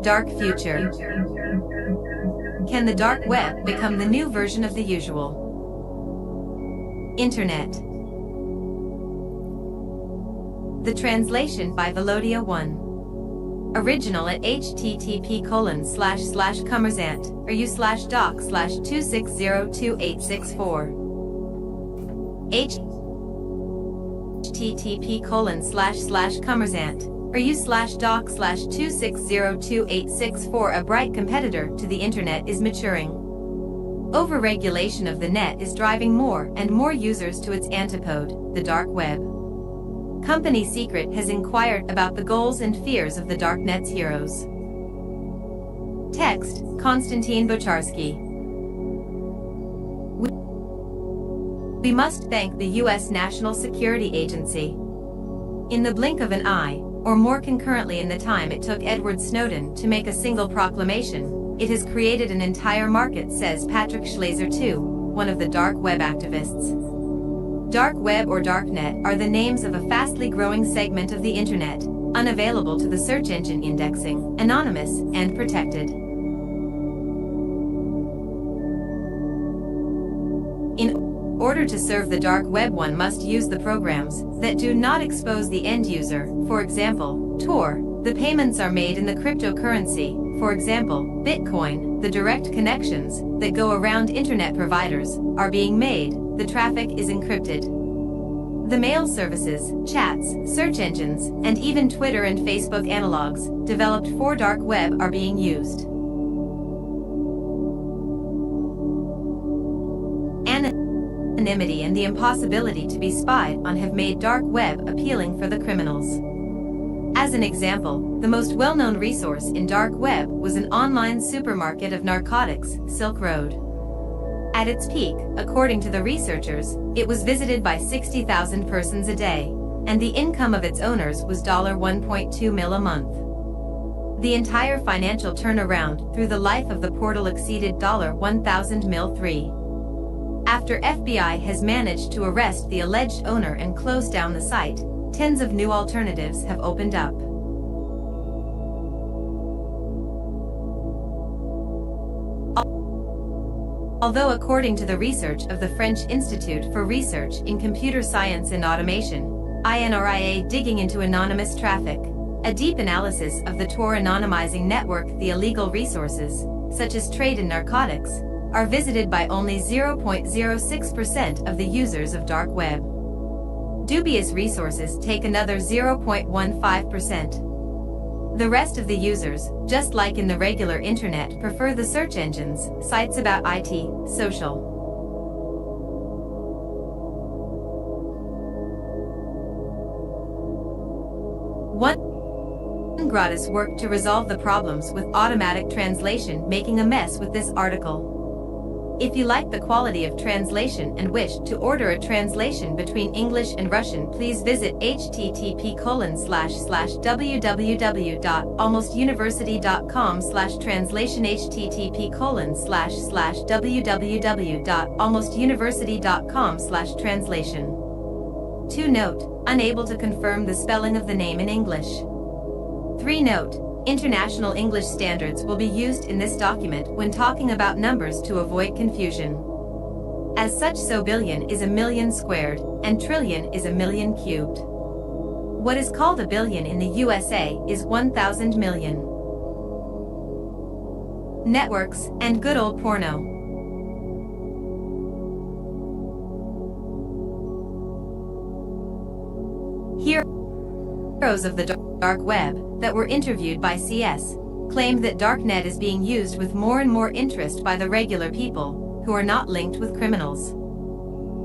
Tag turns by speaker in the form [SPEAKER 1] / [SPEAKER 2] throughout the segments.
[SPEAKER 1] Dark future. Can the dark web become the new version of the usual Internet? The translation by Velodia 1. Original at http://commerzant.ru/doc/2602864. http://commerzant.ru/doc/2602864. A bright competitor to the Internet is maturing. Overregulation of the net is driving more and more users to its antipode, the dark web. Company Secret has inquired about the goals and fears of the darknet's heroes. Text, Konstantin Bocharsky. We must thank the U.S. National Security Agency. In the blink of an eye, or more concurrently in the time it took Edward Snowden to make a single proclamation, it has created an entire market, says Patrick Schlazer II, one of the dark web activists. Dark web or darknet are the names of a fastly growing segment of the Internet, unavailable to the search engine indexing, anonymous, and protected. In order to serve the dark web, one must use the programs that do not expose the end user. For example, Tor. The payments are made in the cryptocurrency, for example, Bitcoin. The direct connections that go around Internet providers are being made. The traffic is encrypted. The mail services, chats, search engines, and even Twitter and Facebook analogs developed for dark web are being used. Anonymity and the impossibility to be spied on have made dark web appealing for the criminals. As an example, the most well-known resource in dark web was an online supermarket of narcotics, Silk Road. At its peak, according to the researchers, it was visited by 60,000 persons a day, and the income of its owners was $1.2 million a month. The entire financial turnaround through the life of the portal exceeded $1,000 million. 3. After FBI has managed to arrest the alleged owner and close down the site, tens of new alternatives have opened up. Although according to the research of the French Institute for Research in Computer Science and Automation, INRIA, digging into anonymous traffic, a deep analysis of the Tor anonymizing network, the illegal resources, such as trade in narcotics, are visited by only 0.06% of the users of dark web. Dubious resources take another 0.15%. The rest of the users, just like in the regular Internet, prefer the search engines, sites about IT, social. One gratis worked to resolve the problems with automatic translation, making a mess with this article. If you like the quality of translation and wish to order a translation between English and Russian, please visit http://www.almostuniversity.com/translation http://www.almostuniversity.com/translation. To note, unable to confirm the spelling of the name in English. 3 note, International English standards will be used in this document when talking about numbers to avoid confusion. As such, so billion is a million squared, and trillion is a million cubed. What is called a billion in the USA is 1,000 million. Networks, and good old porno. Heroes of the dark web that were interviewed by CS claimed that darknet is being used with more and more interest by the regular people who are not linked with criminals.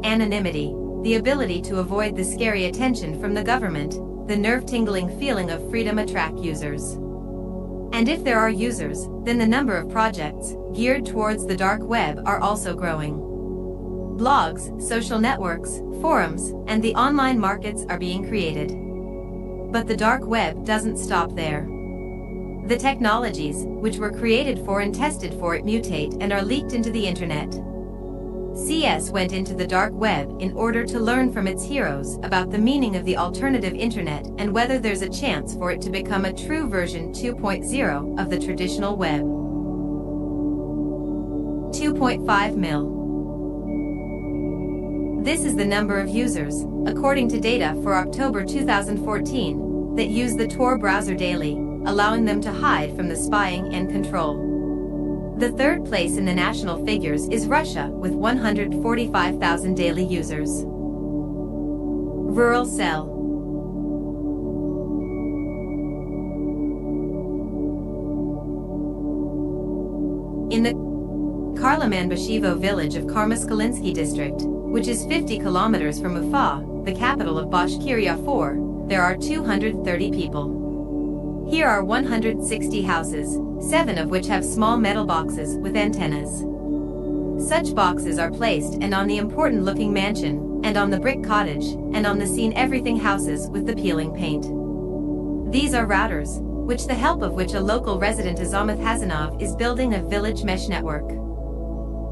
[SPEAKER 1] Anonymity, the ability to avoid the scary attention from the government, the nerve-tingling feeling of freedom attract users. And if there are users, then the number of projects geared towards the dark web are also growing. Blogs, social networks, forums, and the online markets are being created. But the dark web doesn't stop there. The technologies, which were created for and tested for it, mutate and are leaked into the Internet. CS went into the dark web in order to learn from its heroes about the meaning of the alternative internet and whether there's a chance for it to become a true version 2.0 of the traditional web. 2.5 mil. This is the number of users, according to data for October 2014, that use the Tor browser daily, allowing them to hide from the spying and control. The third place in the national figures is Russia with 145,000 daily users. Rural cell. In the Karloman-Bashevo village of Karmaskalinsky district, which is 50 kilometers from Ufa, the capital of Bashkiria 4, there are 230 people. Here are 160 houses, 7 of which have small metal boxes with antennas. Such boxes are placed and on the important-looking mansion, and on the brick cottage, and on the seen everything houses with the peeling paint. These are routers, with the help of which a local resident Azamat Hazanov is building a village mesh network.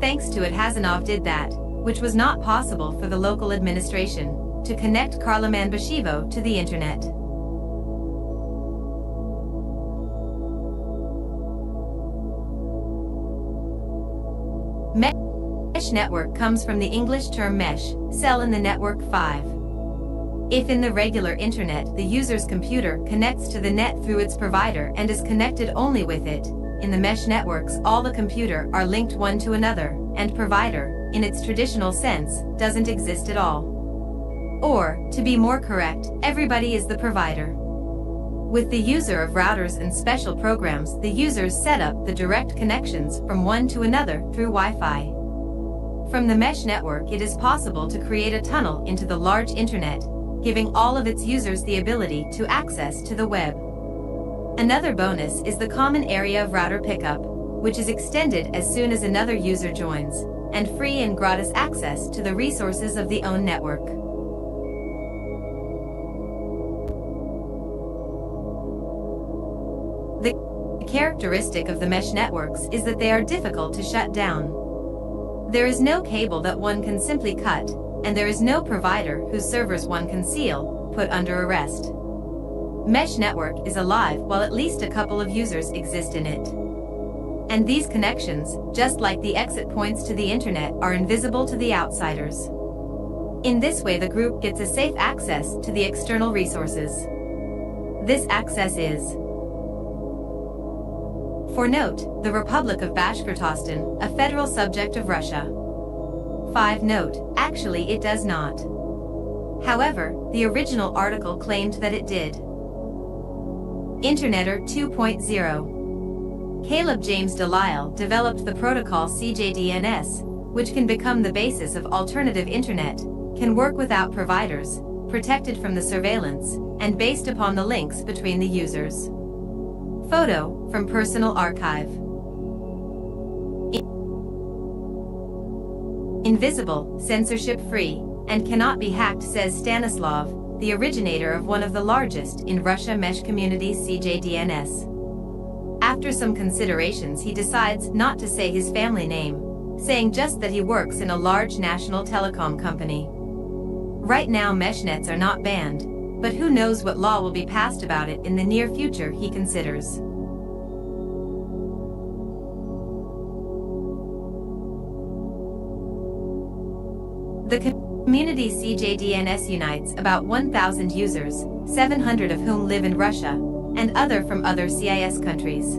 [SPEAKER 1] Thanks to it, Hazanov did that, which was not possible for the local administration, to connect Karloman-Bashevo to the internet. Mesh network comes from the English term mesh, cell in the network 5. If in the regular internet the user's computer connects to the net through its provider and is connected only with it, in the mesh networks all the computer are linked one to another, and provider, in its traditional sense, doesn't exist at all. Or, to be more correct, everybody is the provider. With the user of routers and special programs, the users set up the direct connections from one to another through Wi-Fi. From the mesh network it is possible to create a tunnel into the large internet, giving all of its users the ability to access to the web. Another bonus is the common area of router pickup, which is extended as soon as another user joins, and free and gratis access to the resources of the own network. The characteristic of the mesh networks is that they are difficult to shut down. There is no cable that one can simply cut, and there is no provider whose servers one can seal, put under arrest. Mesh network is alive while at least a couple of users exist in it. And these connections, just like the exit points to the internet, are invisible to the outsiders. In this way the group gets a safe access to the external resources. This access is: for note, the Republic of Bashkortostan, a federal subject of Russia. 5 note, actually it does not. However, the original article claimed that it did. Interneter 2.0. Caleb James Delisle developed the protocol CJDNS, which can become the basis of alternative internet, can work without providers, protected from the surveillance, and based upon the links between the users. Photo from Personal Archive. Invisible, censorship-free, and cannot be hacked, says Stanislav, the originator of one of the largest in Russia mesh communities, CJDNS. After some considerations he decides not to say his family name, saying just that he works in a large national telecom company. Right now meshnet are not banned, but who knows what law will be passed about it in the near future, he considers. The community CJDNS unites about 1,000 users, 700 of whom live in Russia, and other from other CIS countries.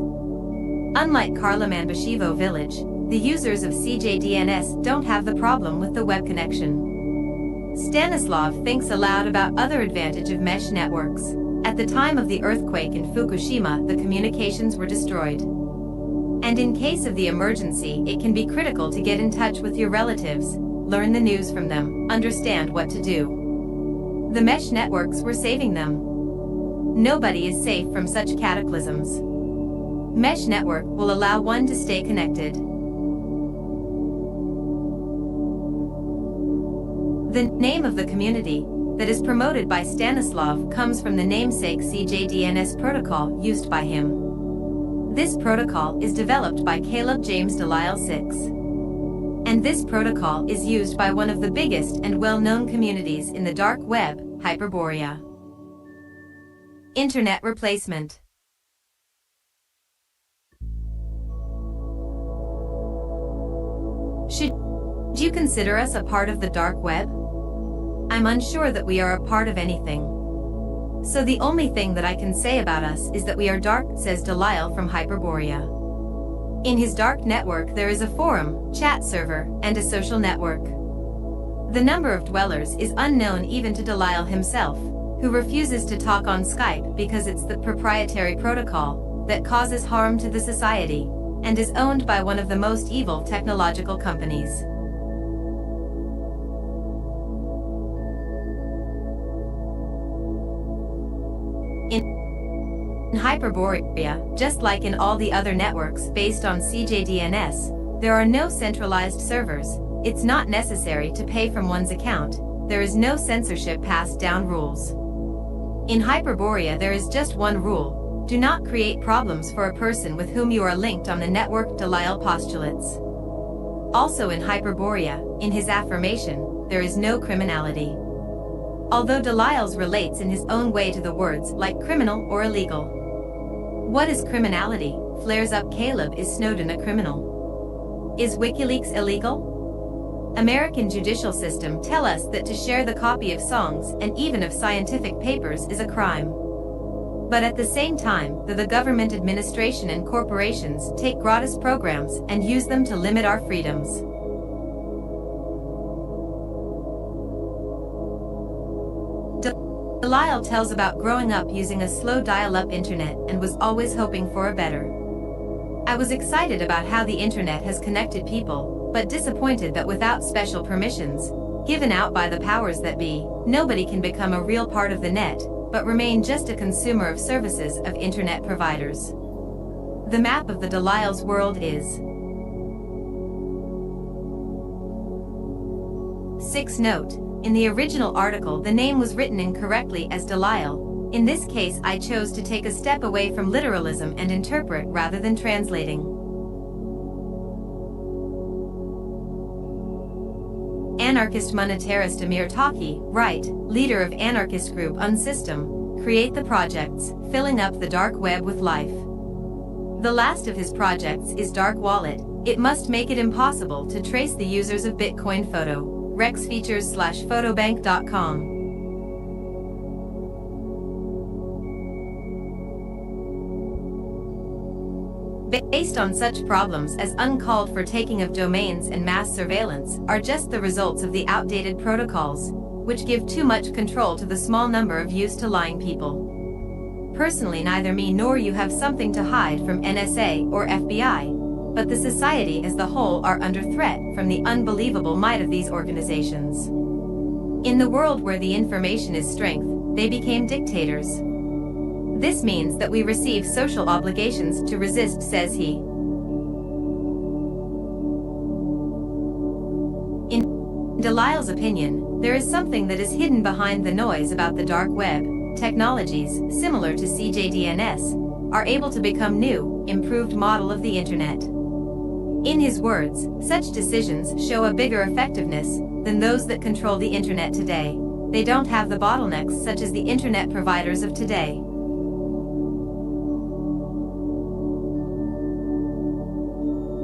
[SPEAKER 1] Unlike Karloman-Bashevo village, the users of CJDNS don't have the problem with the web connection. Stanislav thinks aloud about other advantage of mesh networks. At the time of the earthquake in Fukushima, the communications were destroyed. And in case of the emergency, it can be critical to get in touch with your relatives, learn the news from them, understand what to do. The mesh networks were saving them. Nobody is safe from such cataclysms. Mesh network will allow one to stay connected. The name of the community that is promoted by Stanislav comes from the namesake CJDNS protocol used by him. This protocol is developed by Caleb James Delisle 6. And this protocol is used by one of the biggest and well-known communities in the dark web, Hyperborea. Internet replacement. Should you consider us a part of the dark web? I'm unsure that we are a part of anything. So the only thing that I can say about us is that we are dark, says Delisle from Hyperborea. In his dark network there is a forum, chat server, and a social network. The number of dwellers is unknown even to Delisle himself, who refuses to talk on Skype because it's the proprietary protocol that causes harm to the society, and is owned by one of the most evil technological companies. In Hyperborea, just like in all the other networks based on CJDNS, there are no centralized servers. It's not necessary to pay from one's account. There is no censorship passed down rules. In Hyperborea there is just one rule: do not create problems for a person with whom you are linked on the network, Delisle postulates. Also in Hyperborea, in his affirmation, there is no criminality. Although Delisle relates in his own way to the words like criminal or illegal. What is criminality? Flares up Caleb, is Snowden a criminal? Is WikiLeaks illegal? American judicial system tell us that to share the copy of songs and even of scientific papers is a crime. But at the same time, the government administration and corporations take gratis programs and use them to limit our freedoms. Delisle tells about growing up using a slow dial-up internet and was always hoping for a better. I was excited about how the internet has connected people, but disappointed that without special permissions, given out by the powers that be, nobody can become a real part of the net, but remain just a consumer of services of internet providers. The map of the Delisle's world is 6. Note: in the original article the name was written incorrectly as Delisle. In this case I chose to take a step away from literalism and interpret rather than translating. Anarchist monetarist Amir Taki, right, leader of anarchist group Unsystem, create the projects, filling up the dark web with life. The last of his projects is Dark Wallet. It must make it impossible to trace the users of Bitcoin Photo. rexfeatures/photobank.com. Based on such problems as uncalled for taking of domains and mass surveillance are just the results of the outdated protocols, which give too much control to the small number of used to lying people. Personally, neither me nor you have something to hide from NSA or FBI. But the society as the whole are under threat from the unbelievable might of these organizations. In the world where the information is strength, they became dictators. This means that we receive social obligations to resist, says he. In Delisle's opinion, there is something that is hidden behind the noise about the dark web. Technologies, similar to CJDNS, are able to become new, improved model of the internet. In his words, such decisions show a bigger effectiveness than those that control the internet today. They don't have the bottlenecks such as the internet providers of today.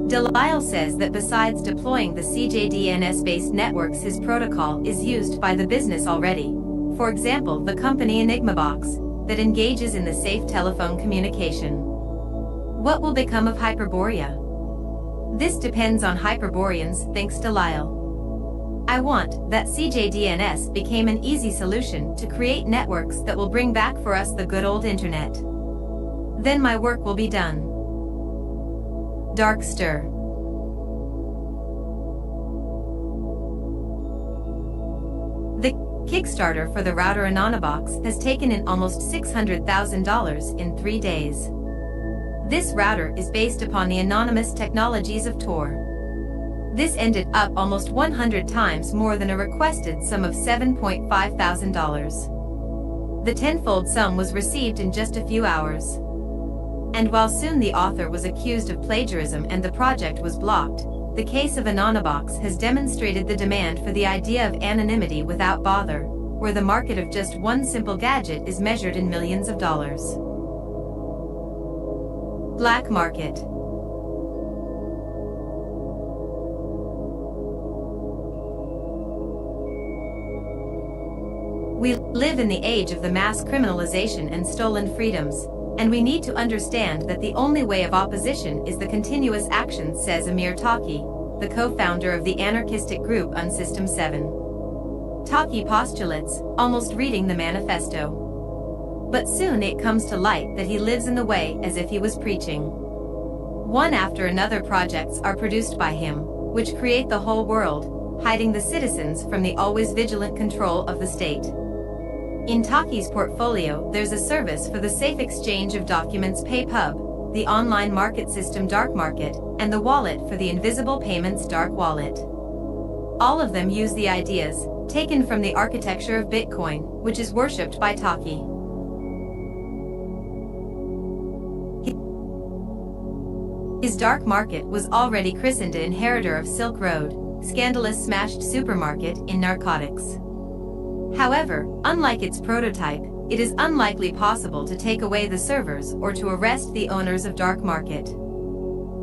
[SPEAKER 1] Delisle says that besides deploying the CJDNS-based networks, his protocol is used by the business already. For example, the company Enigmabox, that engages in the safe telephone communication. What will become of Hyperborea? This depends on Hyperboreans, thinks Delisle. I want that CJDNS became an easy solution to create networks that will bring back for us the good old internet. Then my work will be done. Dark Stir. The Kickstarter for the router Anonybox has taken in almost $600,000 in 3 days. This router is based upon the anonymous technologies of Tor. This ended up almost 100 times more than a requested sum of $7.5 thousand. The tenfold sum was received in just a few hours. And while soon the author was accused of plagiarism and the project was blocked, the case of Anonybox has demonstrated the demand for the idea of anonymity without bother, where the market of just one simple gadget is measured in millions of dollars. Black market. We live in the age of the mass criminalization and stolen freedoms, and we need to understand that the only way of opposition is the continuous action, says Amir Taqi, the co-founder of the anarchistic group Unsystem 7. Taqi postulates, almost reading the manifesto. But soon it comes to light that he lives in the way as if he was preaching. One after another projects are produced by him, which create the whole world, hiding the citizens from the always vigilant control of the state. In Taqi's portfolio, there's a service for the safe exchange of documents, PayPub, the online market system Dark Market, and the wallet for the invisible payments Dark Wallet. All of them use the ideas taken from the architecture of Bitcoin, which is worshipped by Taqi. His Dark Market was already christened an inheritor of Silk Road, scandalous smashed supermarket in narcotics. However, unlike its prototype, it is unlikely possible to take away the servers or to arrest the owners of Dark Market.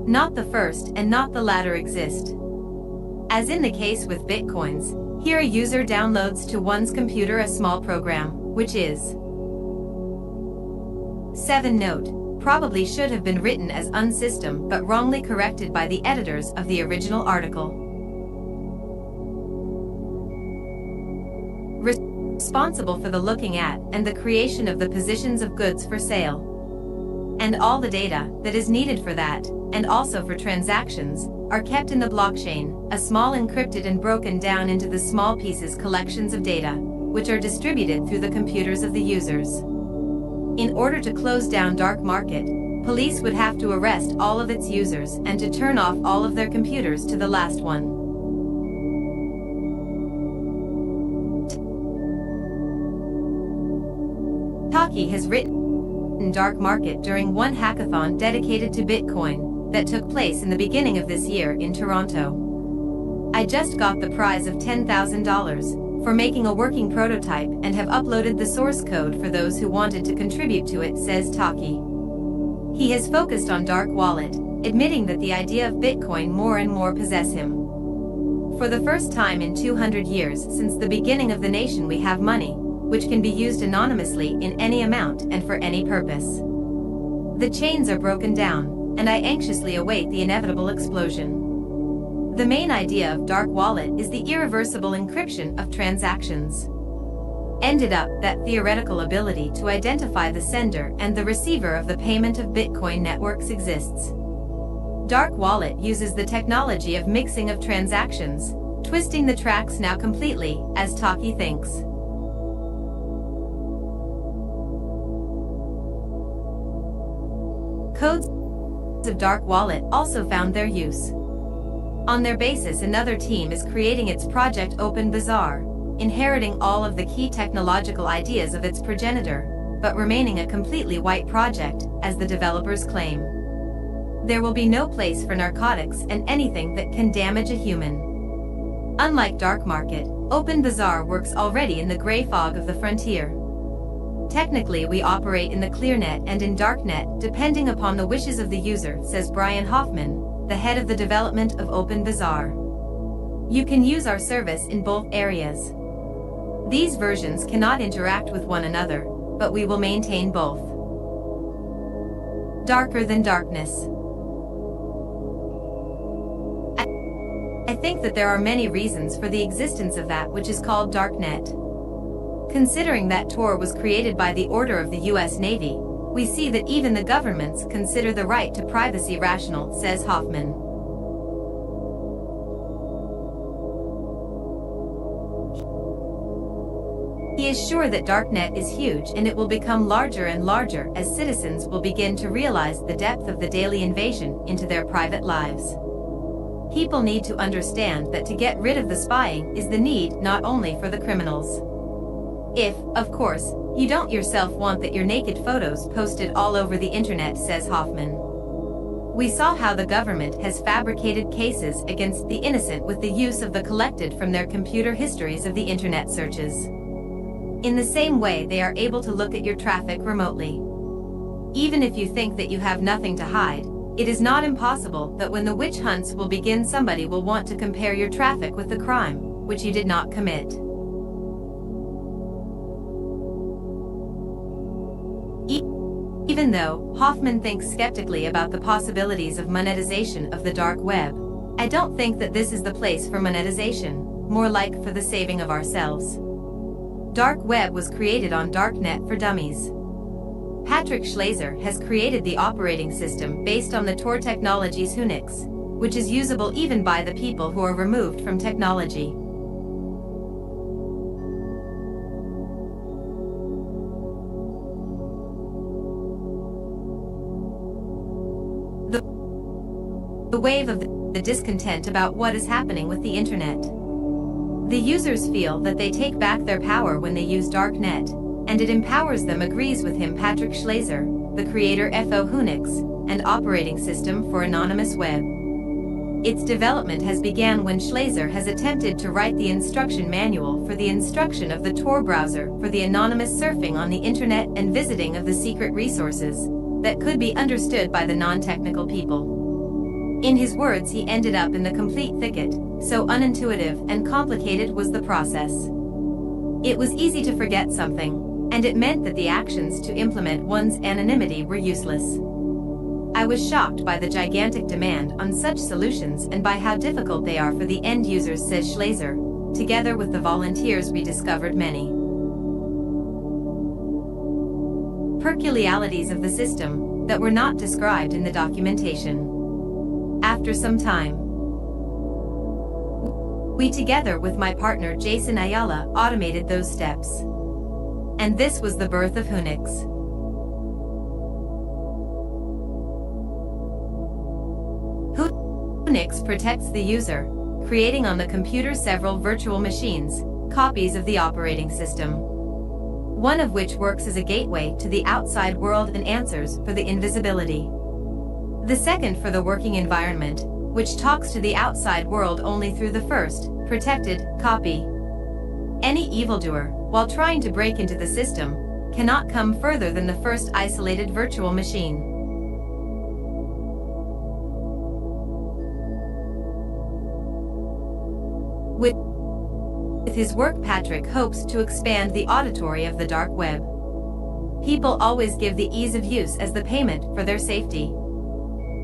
[SPEAKER 1] Not the first and not the latter exist. As in the case with Bitcoins, here a user downloads to one's computer a small program, which is 7 Note, probably should have been written as Unsystem but wrongly corrected by the editors of the original article. Responsible for the looking at and the creation of the positions of goods for sale. And all the data that is needed for that, and also for transactions, are kept in the blockchain, a small encrypted and broken down into the small pieces collections of data, which are distributed through the computers of the users. In order to close down Dark Market, police would have to arrest all of its users and to turn off all of their computers to the last one. Taqi has written Dark Market during one hackathon dedicated to Bitcoin that took place in the beginning of this year in Toronto. I just got the prize of $10,000 for making a working prototype and have uploaded the source code for those who wanted to contribute to it, says Taqi. He has focused on Dark Wallet, admitting that the idea of Bitcoin more and more possess him. For the first time in 200 years since the beginning of the nation, we have money, which can be used anonymously in any amount and for any purpose. The chains are broken down, and I anxiously await the inevitable explosion. The main idea of Dark Wallet is the irreversible encryption of transactions. Ended up that theoretical ability to identify the sender and the receiver of the payment of Bitcoin networks exists. Dark Wallet uses the technology of mixing of transactions, twisting the tracks now completely, as Taqi thinks. Codes of Dark Wallet also found their use. On their basis, another team is creating its project OpenBazaar, inheriting all of the key technological ideas of its progenitor, but remaining a completely white project, as the developers claim. There will be no place for narcotics and anything that can damage a human. Unlike Dark Market, OpenBazaar works already in the gray fog of the frontier. Technically, we operate in the clearnet and in darknet, depending upon the wishes of the user, says Brian Hoffman, the head of the development of OpenBazaar. You can use our service in both areas. These versions cannot interact with one another, but we will maintain both. Darker than darkness. I think that there are many reasons for the existence of that which is called darknet. Considering that Tor was created by the order of the US Navy, we see that even the governments consider the right to privacy rational, says Hoffman. He is sure that darknet is huge and it will become larger and larger as citizens will begin to realize the depth of the daily invasion into their private lives. People need to understand that to get rid of the spying is the need not only for the criminals. If, of course, you don't yourself want that your naked photos posted all over the internet, says Hoffman. We saw how the government has fabricated cases against the innocent with the use of the collected from their computer histories of the internet searches. In the same way, they are able to look at your traffic remotely. Even if you think that you have nothing to hide, it is not impossible that when the witch hunts will begin, somebody will want to compare your traffic with the crime, which you did not commit. Even though Hoffman thinks skeptically about the possibilities of monetization of the dark web, I don't think that this is the place for monetization, more like for the saving of ourselves. Dark web was created on Darknet for Dummies. Patrick Schlazer has created the operating system based on the Tor Technologies Unix, which is usable even by the people who are removed from technology. The wave of the discontent about what is happening with the internet. The users feel that they take back their power when they use Darknet, and it empowers them, agrees with him Patrick Schlazer, the creator FO Unix, and operating system for Anonymous Web. Its development has began when Schlazer has attempted to write the instruction manual for the instruction of the Tor browser for the anonymous surfing on the internet and visiting of the secret resources that could be understood by the non-technical people. In his words, he ended up in the complete thicket, so unintuitive and complicated was the process. It was easy to forget something, and it meant that the actions to implement one's anonymity were useless. I was shocked by the gigantic demand on such solutions and by how difficult they are for the end users, says Schlazer. Together with the volunteers, we discovered many peculiarities of the system that were not described in the documentation. After some time, we, together with my partner Jason Ayala, automated those steps. And this was the birth of Unix. Unix protects the user, creating on the computer several virtual machines, copies of the operating system. One of which works as a gateway to the outside world and answers for the invisibility. The second for the working environment, which talks to the outside world only through the first, protected, copy. Any evildoer, while trying to break into the system, cannot come further than the first isolated virtual machine. With his work, Patrick hopes to expand the auditory of the dark web. People always give the ease of use as the payment for their safety.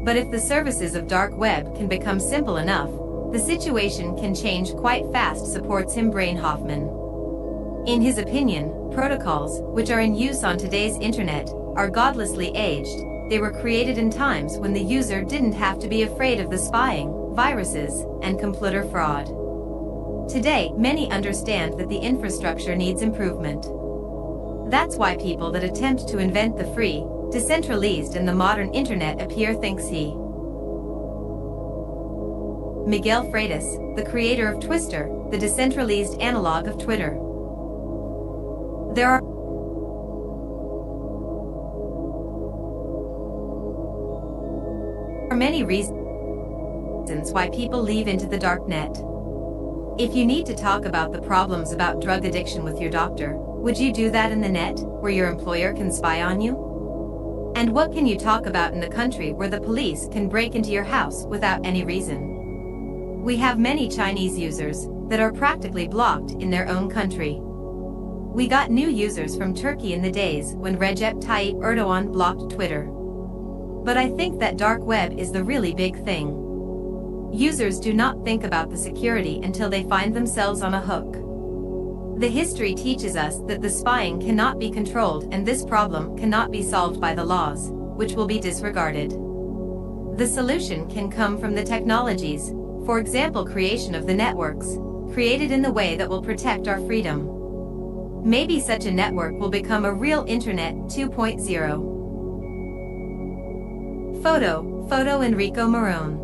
[SPEAKER 1] But if the services of dark web can become simple enough, the situation can change quite fast, supports him Brain Hoffman. In his opinion, protocols, which are in use on today's internet, are godlessly aged. They were created in times when the user didn't have to be afraid of the spying, viruses, and computer fraud. Today, many understand that the infrastructure needs improvement. That's why people that attempt to invent the free, decentralized and the modern internet appear, thinks he. Miguel Freitas, the creator of Twister, the decentralized analog of Twitter. There are many reasons why people leave into the dark net. If you need to talk about the problems about drug addiction with your doctor, would you do that in the net, where your employer can spy on you? And what can you talk about in the country where the police can break into your house without any reason? We have many Chinese users that are practically blocked in their own country. We got new users from Turkey in the days when Recep Tayyip Erdogan blocked Twitter. But I think that dark web is the really big thing. Users do not think about the security until they find themselves on a hook. The history teaches us that the spying cannot be controlled, and this problem cannot be solved by the laws, which will be disregarded. The solution can come from the technologies, for example creation of the networks, created in the way that will protect our freedom. Maybe such a network will become a real Internet 2.0. Photo Enrico Marone.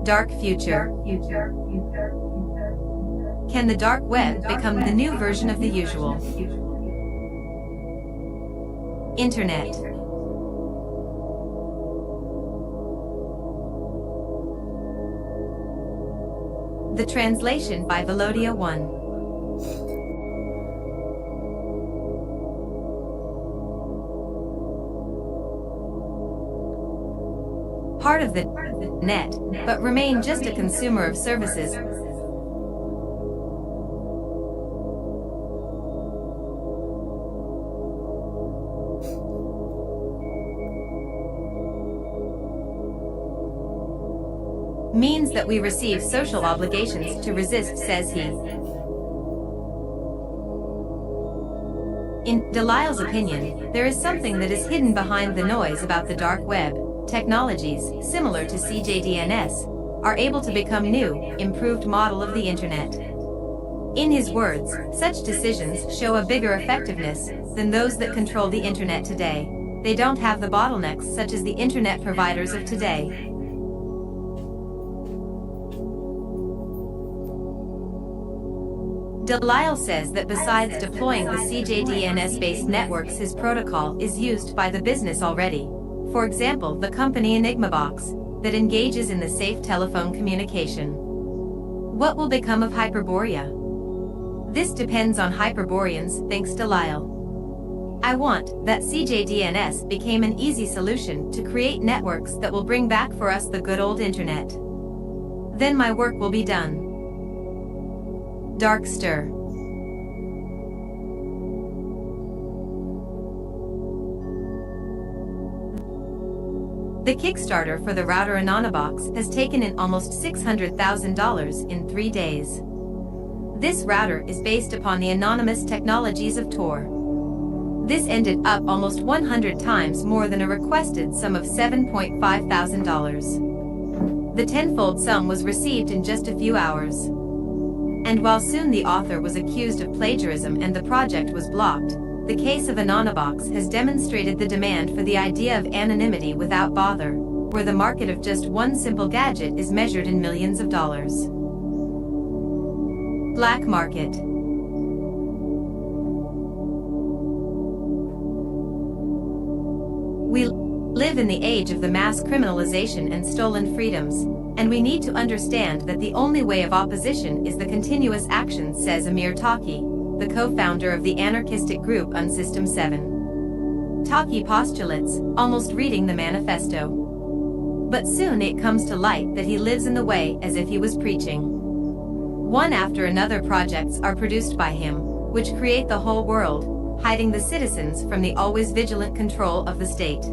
[SPEAKER 1] Dark future. Can the dark web become the new version of the usual Internet? The translation by Velodia 1. Part of the net, but remain just a consumer of services. Means that we receive social obligations to resist, says he. In Delisle's opinion, there is something that is hidden behind the noise about the dark web. Technologies, similar to CJDNS, are able to become new, improved model of the Internet. In his words, such decisions show a bigger effectiveness than those that control the Internet today. They don't have the bottlenecks such as the Internet providers of today. Delisle says that besides deploying the CJDNS-based networks, his protocol is used by the business already. For example, the company Enigmabox, that engages in the safe telephone communication. What will become of Hyperborea? This depends on Hyperboreans, thinks Delisle. I want that CJDNS became an easy solution to create networks that will bring back for us the good old Internet. Then my work will be done. Dark stir. The Kickstarter for the router Anonybox has taken in almost $600,000 in 3 days. This router is based upon the anonymous technologies of Tor. This ended up almost 100 times more than a requested sum of $7.5 thousand. The tenfold sum was received in just a few hours. And while soon the author was accused of plagiarism and the project was blocked, the case of Anonybox has demonstrated the demand for the idea of anonymity without bother, where the market of just one simple gadget is measured in millions of dollars. Black market. We live in the age of the mass criminalization and stolen freedoms, and we need to understand that the only way of opposition is the continuous action, says Amir Taqi, the co-founder of the anarchistic group Unsystem 7. Taqi postulates, almost reading the manifesto. But soon it comes to light that he lives in the way as if he was preaching. One after another projects are produced by him, which create the whole world, hiding the citizens from the always vigilant control of the state.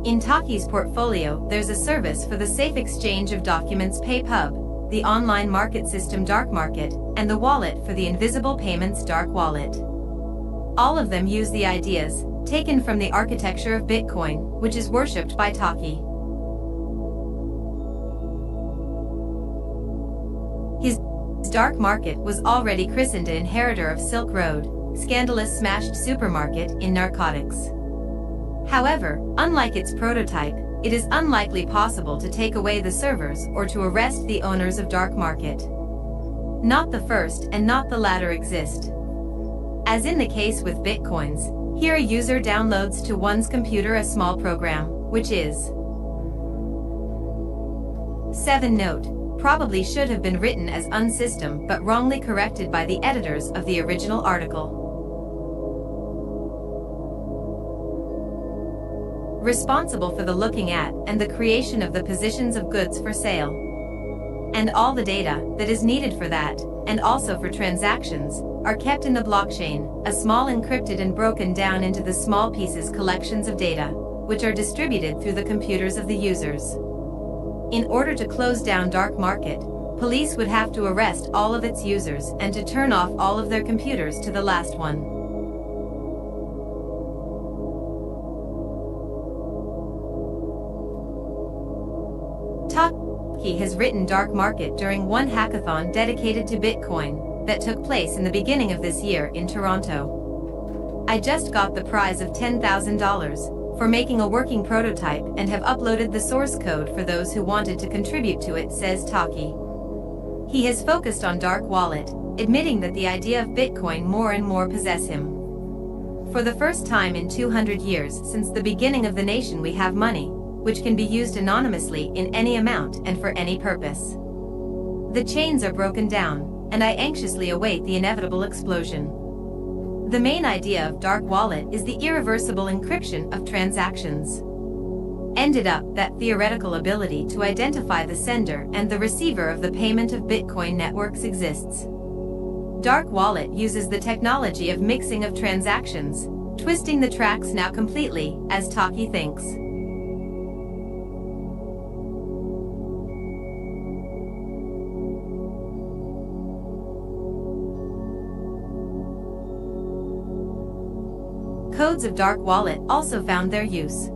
[SPEAKER 1] In Taki's portfolio, there's a service for the safe exchange of documents, PayPub, the online market system Dark Market, and the wallet for the invisible payments Dark Wallet. All of them use the ideas taken from the architecture of Bitcoin, which is worshipped by Taki. His Dark Market was already christened an inheritor of Silk Road, scandalous smashed supermarket in narcotics. However, unlike its prototype, it is unlikely possible to take away the servers or to arrest the owners of Dark Market. Not the first and not the latter exist. As in the case with Bitcoins, here a user downloads to one's computer a small program, which is 7 Note, probably should have been written as Unsystem but wrongly corrected by the editors of the original article. Responsible for the looking at and the creation of the positions of goods for sale. And all the data that is needed for that, and also for transactions, are kept in the blockchain, a small encrypted and broken down into the small pieces collections of data, which are distributed through the computers of the users. In order to close down Dark Market, police would have to arrest all of its users and to turn off all of their computers to the last one. Taki has written Dark Market during one hackathon dedicated to Bitcoin that took place in the beginning of this year in Toronto. I just got the prize of $10,000 for making a working prototype and have uploaded the source code for those who wanted to contribute to it, says Taki. He has focused on Dark Wallet, admitting that the idea of Bitcoin more and more possess him. For the first time in 200 years since the beginning of the nation, we have money, which can be used anonymously in any amount and for any purpose. The chains are broken down, and I anxiously await the inevitable explosion. The main idea of Dark Wallet is the irreversible encryption of transactions. Ended up that theoretical ability to identify the sender and the receiver of the payment of Bitcoin networks exists. Dark Wallet uses the technology of mixing of transactions, twisting the tracks now completely, as Taki thinks. Codes of Dark Wallet also found their use.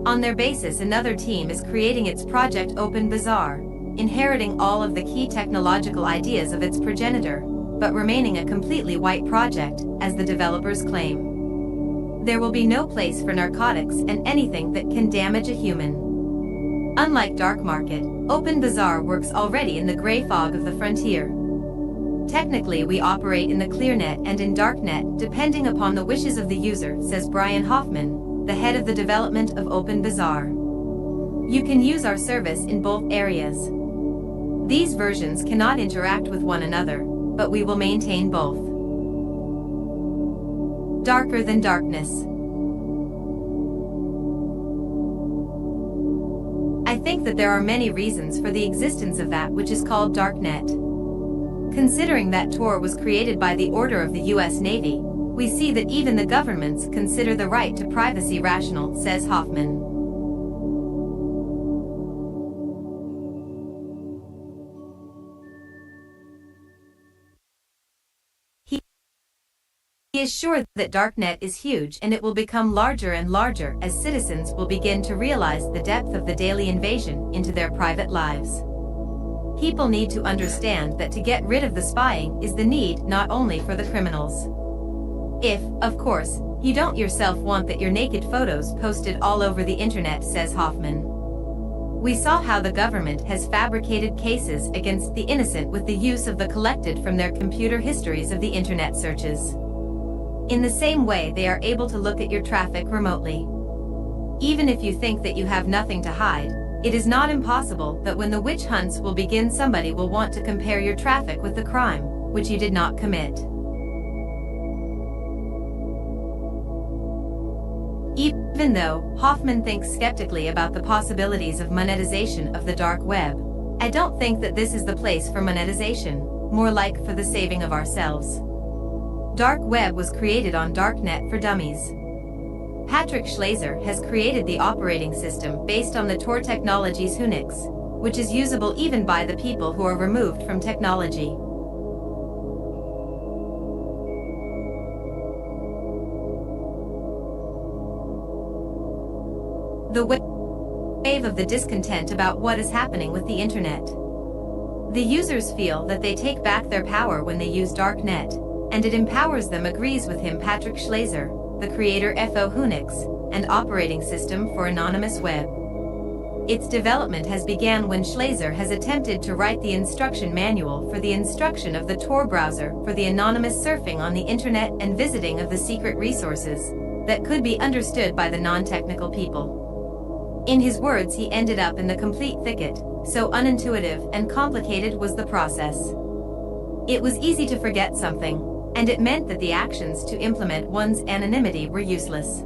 [SPEAKER 1] On their basis, another team is creating its project Open Bazaar, inheriting all of the key technological ideas of its progenitor, but remaining a completely white project, as the developers claim. There will be no place for narcotics and anything that can damage a human. Unlike Dark Market, Open Bazaar works already in the gray fog of the frontier. Technically, we operate in the clearnet and in darknet, depending upon the wishes of the user, says Brian Hoffman, the head of the development of Open Bazaar. You can use our service in both areas. These versions cannot interact with one another, but we will maintain both. Darker than darkness. I think that there are many reasons for the existence of that which is called darknet. Considering that Tor was created by the order of the US Navy, we see that even the governments consider the right to privacy rational, says Hoffman. He is sure that Darknet is huge and it will become larger and larger as citizens will begin to realize the depth of the daily invasion into their private lives. People need to understand that to get rid of the spying is the need not only for the criminals. If, of course, you don't yourself want that your naked photos posted all over the internet, says Hoffman. We saw how the government has fabricated cases against the innocent with the use of the collected from their computer histories of the internet searches. In the same way, they are able to look at your traffic remotely. Even if you think that you have nothing to hide, it is not impossible that when the witch hunts will begin, somebody will want to compare your traffic with the crime, which you did not commit. Even though Hoffman thinks skeptically about the possibilities of monetization of the dark web, I don't think that this is the place for monetization, more like for the saving of ourselves. Dark web was created on Darknet for dummies. Patrick Schlazer has created the operating system based on the Tor Technologies Unix, which is usable even by the people who are removed from technology. The wave of the discontent about what is happening with the internet. The users feel that they take back their power when they use Darknet, and it empowers them, agrees with him Patrick Schlazer, the creator FO Unix, and operating system for Anonymous Web. Its development has began when Schlazer has attempted to write the instruction manual for the instruction of the Tor browser for the anonymous surfing on the internet and visiting of the secret resources that could be understood by the non-technical people. In his words, he ended up in the complete thicket, so unintuitive and complicated was the process. It was easy to forget something, and it meant that the actions to implement one's anonymity were useless.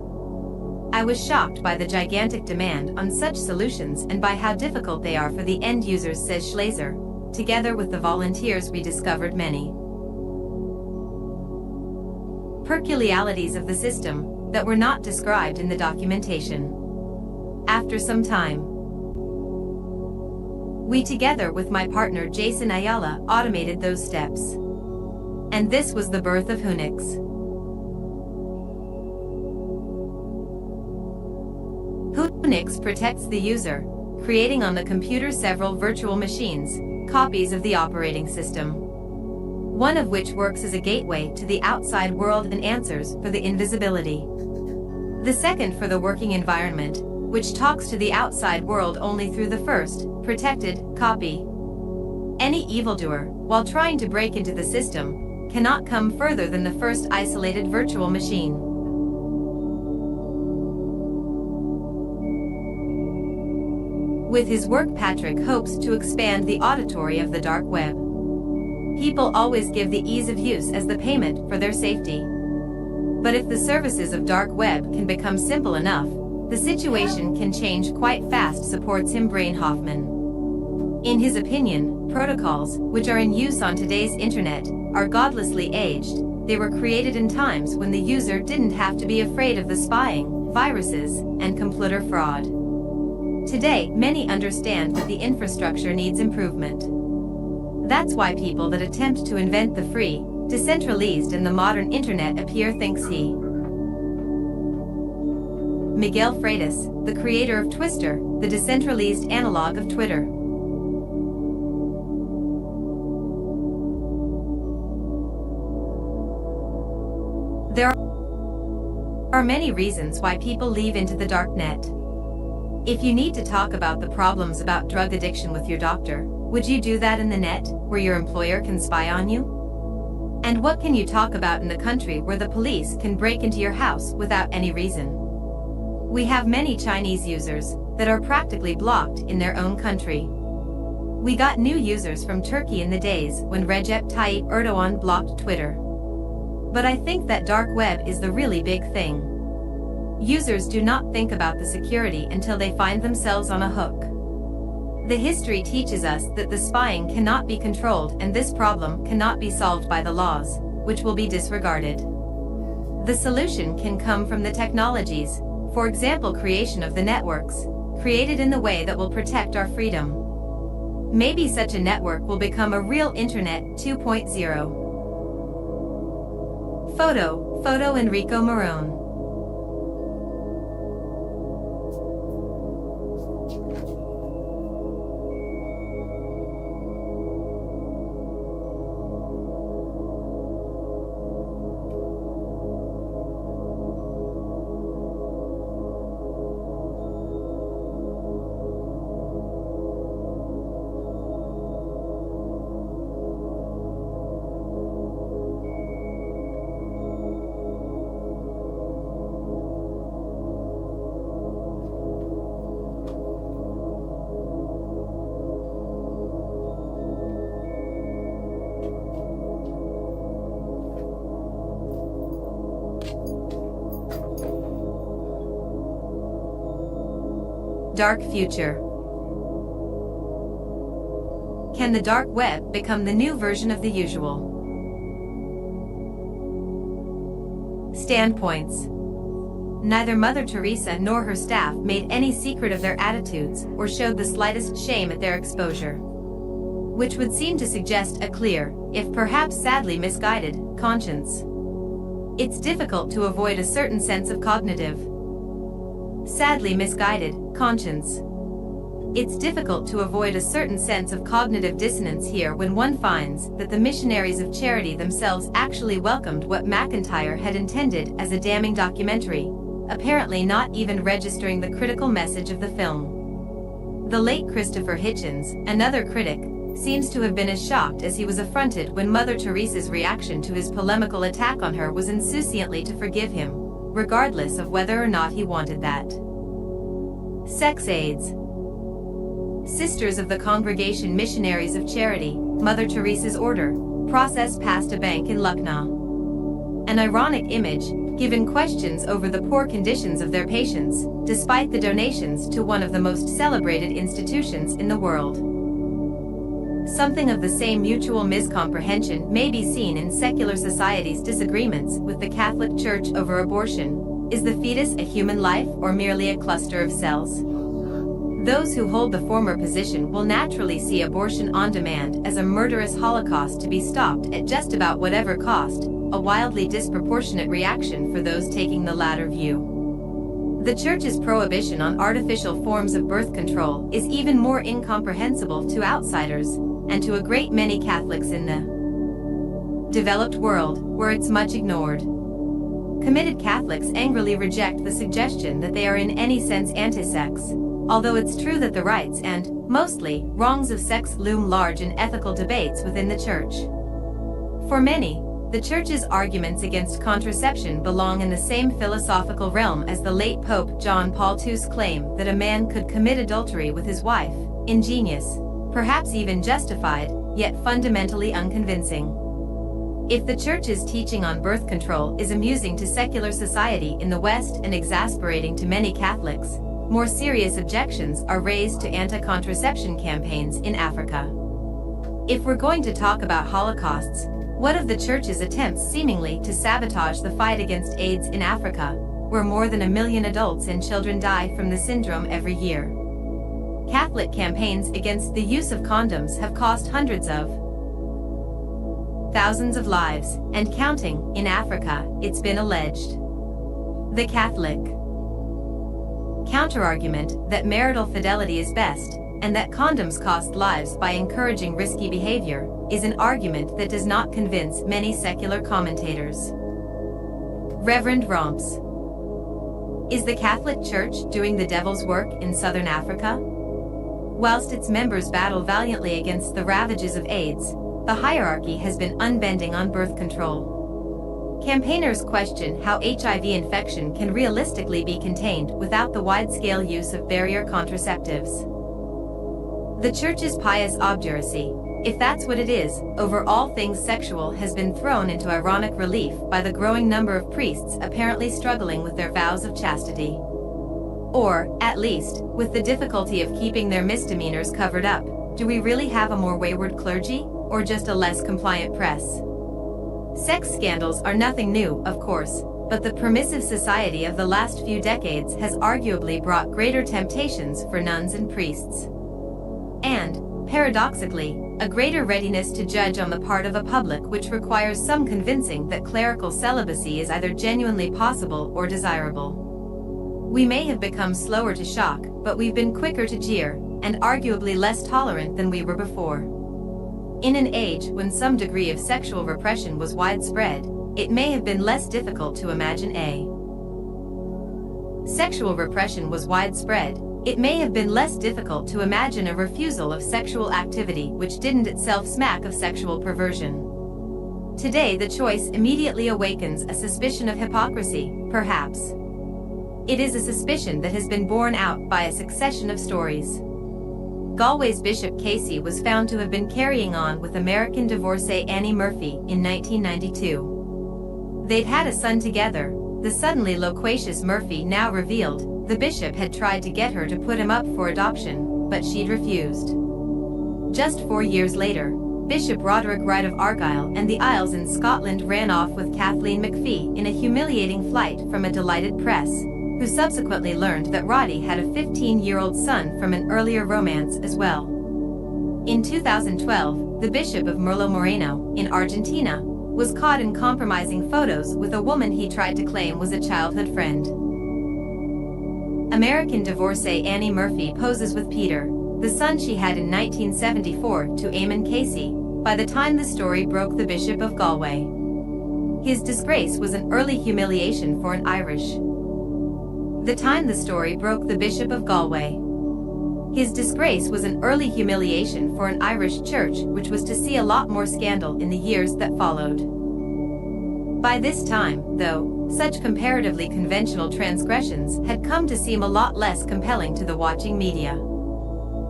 [SPEAKER 1] I was shocked by the gigantic demand on such solutions and by how difficult they are for the end users, says Schlazer. Together with the volunteers, we discovered many peculiarities of the system that were not described in the documentation. After some time, we, together with my partner Jason Ayala, automated those steps. And this was the birth of Unix. Unix protects the user, creating on the computer several virtual machines, copies of the operating system. One of which works as a gateway to the outside world and answers for the invisibility. The second for the working environment, which talks to the outside world only through the first, protected, copy. Any evildoer, while trying to break into the system, cannot come further than the first isolated virtual machine. With his work, Patrick hopes to expand the auditory of the dark web. People always give the ease of use as the payment for their safety. But if the services of dark web can become simple enough, the situation can change quite fast, supports him Brain Hoffman. In his opinion, protocols, which are in use on today's internet, are godlessly aged. They were created in times when the user didn't have to be afraid of the spying, viruses, and computer fraud. Today, many understand that the infrastructure needs improvement. That's why people that attempt to invent the free, decentralized and the modern internet appear, thinks he. Miguel Freitas, the creator of Twister, the decentralized analog of Twitter. There are many reasons why people leave into the dark net. If you need to talk about the problems about drug addiction with your doctor, would you do that in the net, where your employer can spy on you? And what can you talk about in the country where the police can break into your house without any reason? We have many Chinese users that are practically blocked in their own country. We got new users from Turkey in the days when Recep Tayyip Erdogan blocked Twitter. But I think that dark web is the really big thing. Users do not think about the security until they find themselves on a hook. The history teaches us that the spying cannot be controlled, and this problem cannot be solved by the laws, which will be disregarded. The solution can come from the technologies, for example, creation of the networks, created in the way that will protect our freedom. Maybe such a network will become a real Internet 2.0. Photo Enrico Marone. Dark future. Can the dark web become the new version of the usual? Standpoints. Neither Mother Teresa nor her staff made any secret of their attitudes or showed the slightest shame at their exposure, which would seem to suggest a clear, if perhaps sadly misguided, conscience. It's difficult to avoid a certain sense of cognitive, sadly misguided, conscience. It's difficult to avoid a certain sense of cognitive dissonance here when one finds that the missionaries of charity themselves actually welcomed what McIntyre had intended as a damning documentary, apparently not even registering the critical message of the film. The late Christopher Hitchens, another critic, seems to have been as shocked as he was affronted when Mother Teresa's reaction to his polemical attack on her was insouciantly to forgive him, regardless of whether or not he wanted that. Sex aids. Sisters of the Congregation Missionaries of Charity, Mother Teresa's order, process past a bank in Lucknow. An ironic image, given questions over the poor conditions of their patients, despite the donations to one of the most celebrated institutions in the world. Something of the same mutual miscomprehension may be seen in secular society's disagreements with the Catholic Church over abortion. Is the fetus a human life or merely a cluster of cells? Those who hold the former position will naturally see abortion on demand as a murderous holocaust to be stopped at just about whatever cost, a wildly disproportionate reaction for those taking the latter view. The Church's prohibition on artificial forms of birth control is even more incomprehensible to outsiders, and to a great many Catholics in the developed world, where it's much ignored. committed Catholics angrily reject the suggestion that they are in any sense anti-sex, although it's true that the rights and, mostly, wrongs of sex loom large in ethical debates within the Church. For many, the Church's arguments against contraception belong in the same philosophical realm as the late Pope John Paul II's claim that a man could commit adultery with his wife, ingenious, perhaps even justified, yet fundamentally unconvincing. If the Church's teaching on birth control is amusing to secular society in the West and exasperating to many Catholics, more serious objections are raised to anti-contraception campaigns in Africa. If we're going to talk about holocausts, what of the Church's attempts seemingly to sabotage the fight against AIDS in Africa, where more than 1 million adults and children die from the syndrome every year? Catholic campaigns against the use of condoms have cost hundreds of thousands of lives, and counting, in Africa, it's been alleged. The Catholic counterargument that marital fidelity is best, and that condoms cost lives by encouraging risky behavior, is an argument that does not convince many secular commentators. Reverend Romps. Is the Catholic Church doing the devil's work in southern Africa? Whilst its members battle valiantly against the ravages of AIDS, the hierarchy has been unbending on birth control. Campaigners question how HIV infection can realistically be contained without the wide-scale use of barrier contraceptives. The Church's pious obduracy, if that's what it is, over all things sexual has been thrown into ironic relief by the growing number of priests apparently struggling with their vows of chastity. Or, at least, with the difficulty of keeping their misdemeanors covered up. Do we really have a more wayward clergy, or just a less compliant press? Sex scandals are nothing new, of course, but the permissive society of the last few decades has arguably brought greater temptations for nuns and priests. And, paradoxically, a greater readiness to judge on the part of a public which requires some convincing that clerical celibacy is either genuinely possible or desirable. We may have become slower to shock, but we've been quicker to jeer, and arguably less tolerant than we were before. In an age when some degree of sexual repression was widespread, it may have been less difficult to imagine sexual repression was widespread. It may have been less difficult to imagine a refusal of sexual activity which didn't itself smack of sexual perversion. Today the choice immediately awakens a suspicion of hypocrisy, perhaps. It is a suspicion that has been borne out by a succession of stories. Galway's Bishop Casey was found to have been carrying on with American divorcee Annie Murphy in 1992. They'd had a son together. The suddenly loquacious Murphy now revealed the bishop had tried to get her to put him up for adoption, but she'd refused. Just 4 years later, Bishop Roderick Wright of Argyll and the Isles in Scotland ran off with Kathleen McPhee in a humiliating flight from a delighted press, who subsequently learned that Roddy had a 15-year-old son from an earlier romance as well. In 2012, the Bishop of Merlo Moreno, in Argentina, was caught in compromising photos with a woman he tried to claim was a childhood friend. American divorcee Annie Murphy poses with Peter, the son she had in 1974, to Eamon Casey, by the time the story broke the Bishop of Galway. His disgrace was an early humiliation for an Irish. The time the story broke the Bishop of Galway. His disgrace was an early humiliation for an Irish church which was to see a lot more scandal in the years that followed. By this time, though, such comparatively conventional transgressions had come to seem a lot less compelling to the watching media.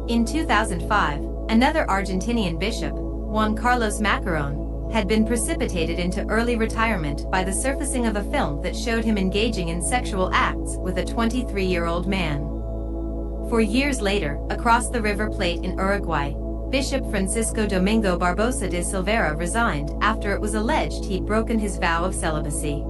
[SPEAKER 1] In 2005, another Argentinian bishop, Juan Carlos Macaron, had been precipitated into early retirement by the surfacing of a film that showed him engaging in sexual acts with a 23-year-old man. 4 years later, across the River Plate in Uruguay, Bishop Francisco Domingo Barbosa de Silveira resigned after it was alleged he'd broken his vow of celibacy.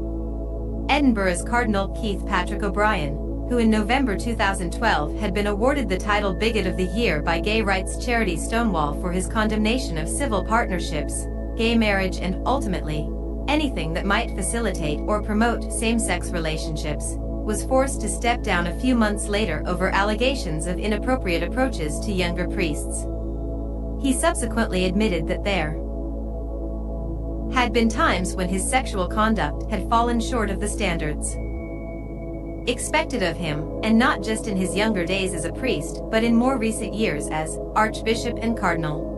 [SPEAKER 1] Edinburgh's Cardinal Keith Patrick O'Brien, who in November 2012 had been awarded the title Bigot of the Year by gay rights charity Stonewall for his condemnation of civil partnerships, gay marriage and, ultimately, anything that might facilitate or promote same-sex relationships, was forced to step down a few months later over allegations of inappropriate approaches to younger priests. He subsequently admitted that there had been times when his sexual conduct had fallen short of the standards expected of him, and not just in his younger days as a priest, but in more recent years as Archbishop and Cardinal.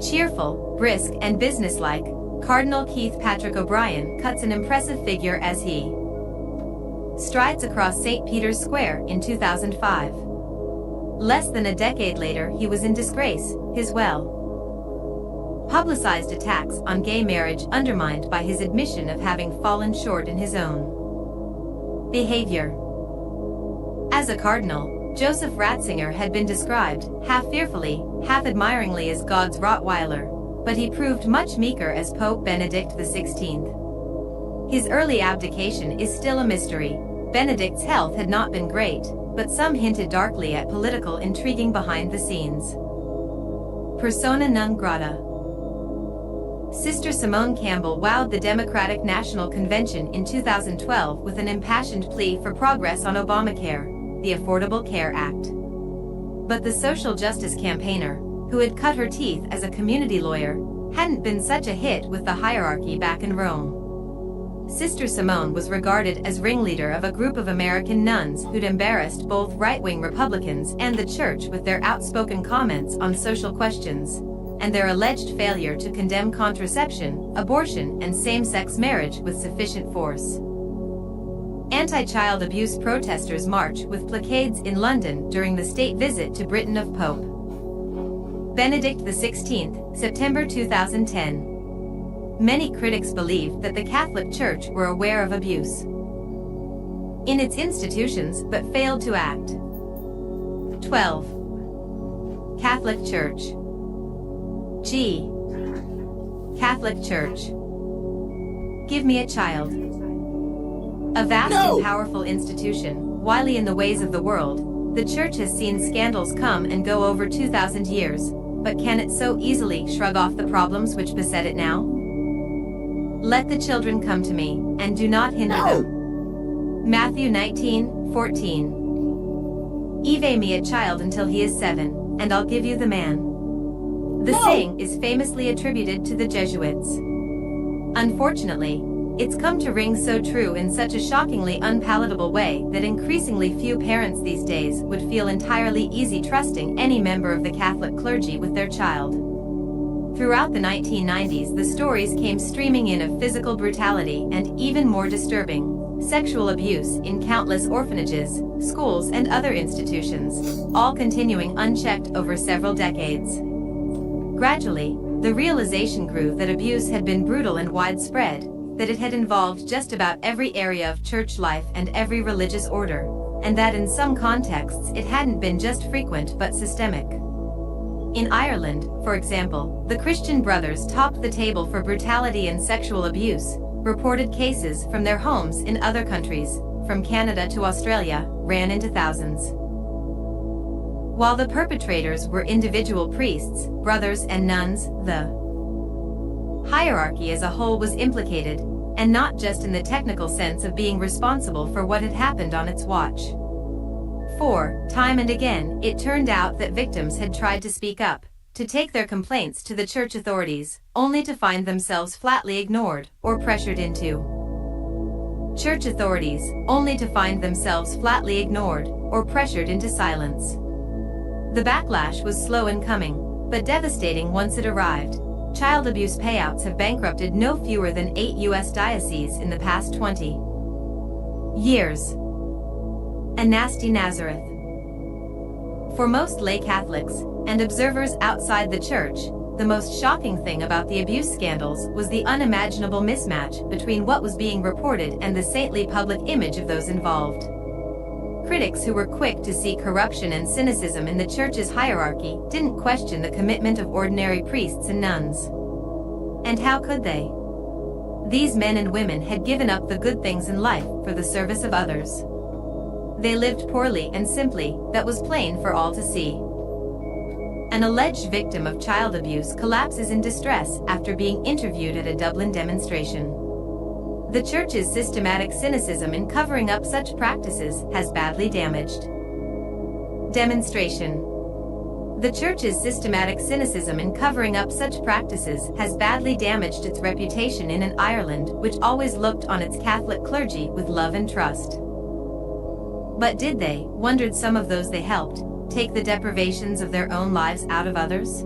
[SPEAKER 1] Cheerful, brisk, and businesslike, Cardinal Keith Patrick O'Brien cuts an impressive figure as he strides across St. Peter's Square in 2005. Less than a decade later, he was in disgrace, his well-publicized attacks on gay marriage undermined by his admission of having fallen short in his own behavior. As a cardinal, Joseph Ratzinger had been described, half fearfully, half admiringly, as God's Rottweiler, but he proved much meeker as Pope Benedict XVI. His early abdication is still a mystery. Benedict's health had not been great, but some hinted darkly at political intriguing behind the scenes. Persona non grata. Sister Simone Campbell wowed the Democratic National Convention in 2012 with an impassioned plea for progress on Obamacare, the Affordable Care Act. But the social justice campaigner, who had cut her teeth as a community lawyer, hadn't been such a hit with the hierarchy back in Rome. Sister Simone was regarded as ringleader of a group of American nuns who'd embarrassed both right-wing Republicans and the church with their outspoken comments on social questions, and their alleged failure to condemn contraception, abortion, and same-sex marriage with sufficient force. Anti-child abuse protesters march with placards in London during the state visit to Britain of Pope Benedict XVI, September 2010. Many critics believed that the Catholic Church were aware of abuse in its institutions but failed to act. 12. Catholic Church. G. Catholic Church. Give me a child. A vast and powerful institution, wily in the ways of the world, the Church has seen scandals come and go over 2,000 years, but can it so easily shrug off the problems which beset it now? Let the children come to me, and do not hinder them. Matthew 19:14. Give me a child until he is 7, and I'll give you the man. The saying is famously attributed to the Jesuits. Unfortunately, it's come to ring so true in such a shockingly unpalatable way that increasingly few parents these days would feel entirely easy trusting any member of the Catholic clergy with their child. Throughout the 1990s, the stories came streaming in of physical brutality and, even more disturbing, sexual abuse in countless orphanages, schools, and other institutions, all continuing unchecked over several decades. Gradually, the realization grew that abuse had been brutal and widespread, that it had involved just about every area of church life and every religious order, and that in some contexts it hadn't been just frequent but systemic. In Ireland, for example, the Christian Brothers topped the table for brutality and sexual abuse. Reported cases from their homes in other countries, from Canada to Australia, ran into thousands. While the perpetrators were individual priests, brothers, and nuns, the hierarchy as a whole was implicated, and not just in the technical sense of being responsible for what had happened on its watch. For, time and again, it turned out that victims had tried to speak up, to take their complaints to the church authorities, only to find themselves flatly ignored, or pressured into church authorities, only to find themselves flatly ignored, or pressured into silence. The backlash was slow in coming, but devastating once it arrived. Child abuse payouts have bankrupted no fewer than 8 U.S. dioceses in the past 20 years. A nasty Nazareth. For most lay Catholics, and observers outside the Church, the most shocking thing about the abuse scandals was the unimaginable mismatch between what was being reported and the saintly public image of those involved. Critics who were quick to see corruption and cynicism in the Church's hierarchy didn't question the commitment of ordinary priests and nuns. And how could they? These men and women had given up the good things in life for the service of others. They lived poorly and simply, that was plain for all to see. An alleged victim of child abuse collapses in distress after being interviewed at a Dublin demonstration. The Church's systematic cynicism in covering up such practices has badly damaged demonstration. The Church's systematic cynicism in covering up such practices has badly damaged its reputation in an Ireland which always looked on its Catholic clergy with love and trust. But did they, wondered some of those they helped, take the deprivations of their own lives out of others?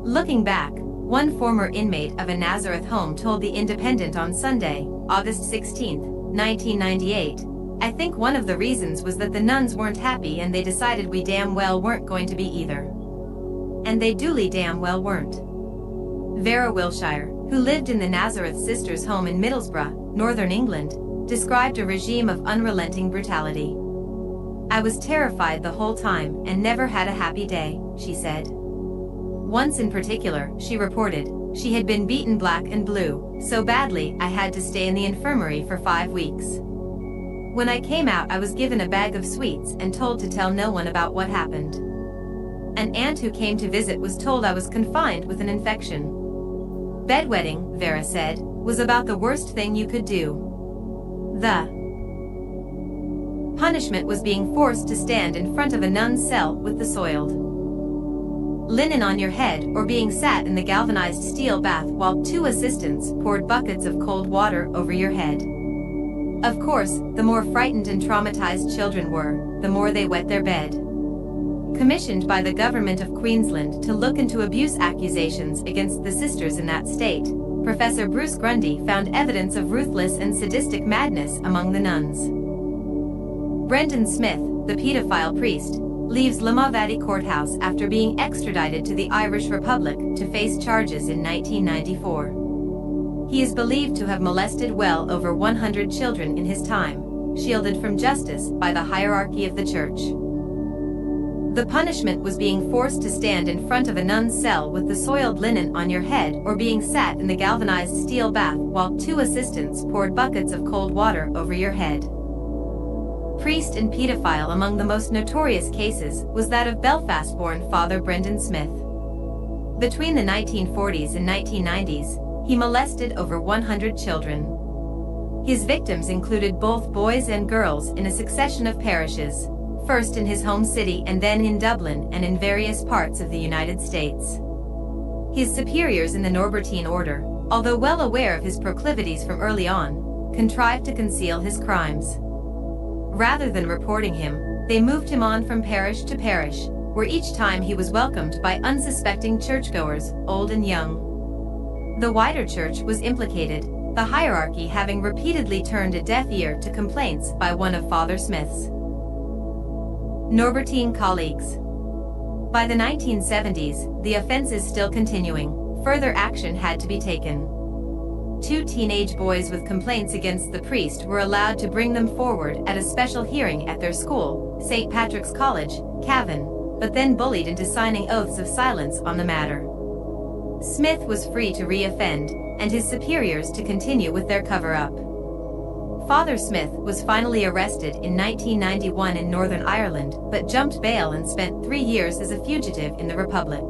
[SPEAKER 1] Looking back, one former inmate of a Nazareth home told The Independent on Sunday, August 16, 1998, "I think one of the reasons was that the nuns weren't happy and they decided we damn well weren't going to be either." And they duly damn well weren't. Vera Wilshire, who lived in the Nazareth Sisters' home in Middlesbrough, Northern England, described a regime of unrelenting brutality. "I was terrified the whole time and never had a happy day," she said. Once in particular, she reported, she had been beaten black and blue, so badly I had to stay in the infirmary for 5 weeks. "When I came out I was given a bag of sweets and told to tell no one about what happened. An aunt who came to visit was told I was confined with an infection. Bedwetting," Vera said, "was about the worst thing you could do. The punishment was being forced to stand in front of a nun's cell with the soiled linen on your head or being sat in the galvanized steel bath while 2 assistants poured buckets of cold water over your head. Of course, the more frightened and traumatized children were, the more they wet their bed." Commissioned by the government of Queensland to look into abuse accusations against the sisters in that state, Professor Bruce Grundy found evidence of ruthless and sadistic madness among the nuns. Brendan Smith, the pedophile priest, leaves Limavady Courthouse after being extradited to the Irish Republic to face charges in 1994. He is believed to have molested well over 100 children in his time, shielded from justice by the hierarchy of the Church. The punishment was being forced to stand in front of a nun's cell with the soiled linen on your head or being sat in the galvanized steel bath while 2 assistants poured buckets of cold water over your head. Priest and pedophile among the most notorious cases was that of Belfast-born Father Brendan Smith. Between the 1940s and 1990s, he molested over 100 children. His victims included both boys and girls in a succession of parishes, first in his home city and then in Dublin and in various parts of the United States. His superiors in the Norbertine order, although well aware of his proclivities from early on, contrived to conceal his crimes. Rather than reporting him, they moved him on from parish to parish, where each time he was welcomed by unsuspecting churchgoers, old and young. The wider church was implicated, the hierarchy having repeatedly turned a deaf ear to complaints by one of Father Smith's Norbertine colleagues. By the 1970s, the offense is still continuing. Further action had to be taken. 2 teenage boys with complaints against the priest were allowed to bring them forward at a special hearing at their school, St. Patrick's College, Cavan, but then bullied into signing oaths of silence on the matter. Smith was free to re-offend, and his superiors to continue with their cover-up. Father Smith was finally arrested in 1991 in Northern Ireland, but jumped bail and spent 3 years as a fugitive in the Republic.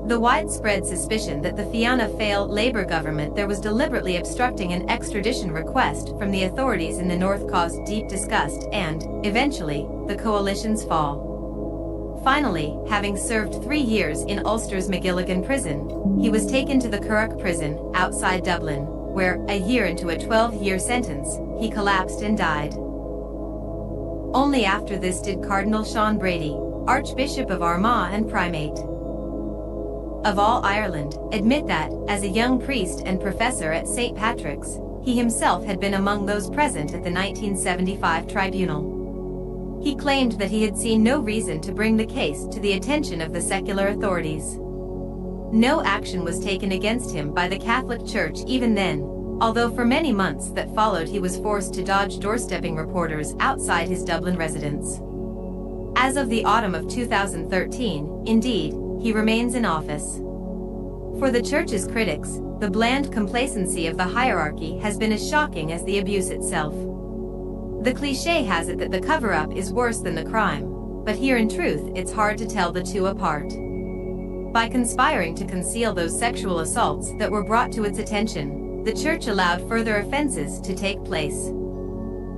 [SPEAKER 1] The widespread suspicion that the Fianna Fáil Labour government there was deliberately obstructing an extradition request from the authorities in the north caused deep disgust and, eventually, the coalition's fall. Finally, having served 3 years in Ulster's Magilligan prison, he was taken to the Curragh prison, outside Dublin, where, a year into a 12-year sentence, he collapsed and died. Only after this did Cardinal Sean Brady, Archbishop of Armagh and Primate of all Ireland, admit that, as a young priest and professor at St. Patrick's, he himself had been among those present at the 1975 tribunal. He claimed that he had seen no reason to bring the case to the attention of the secular authorities. No action was taken against him by the Catholic Church even then, although for many months that followed he was forced to dodge doorstepping reporters outside his Dublin residence. As of the autumn of 2013, indeed, he remains in office. For the Church's critics, the bland complacency of the hierarchy has been as shocking as the abuse itself. The cliché has it that the cover-up is worse than the crime, but here in truth it's hard to tell the two apart. By conspiring to conceal those sexual assaults that were brought to its attention, the Church allowed further offenses to take place.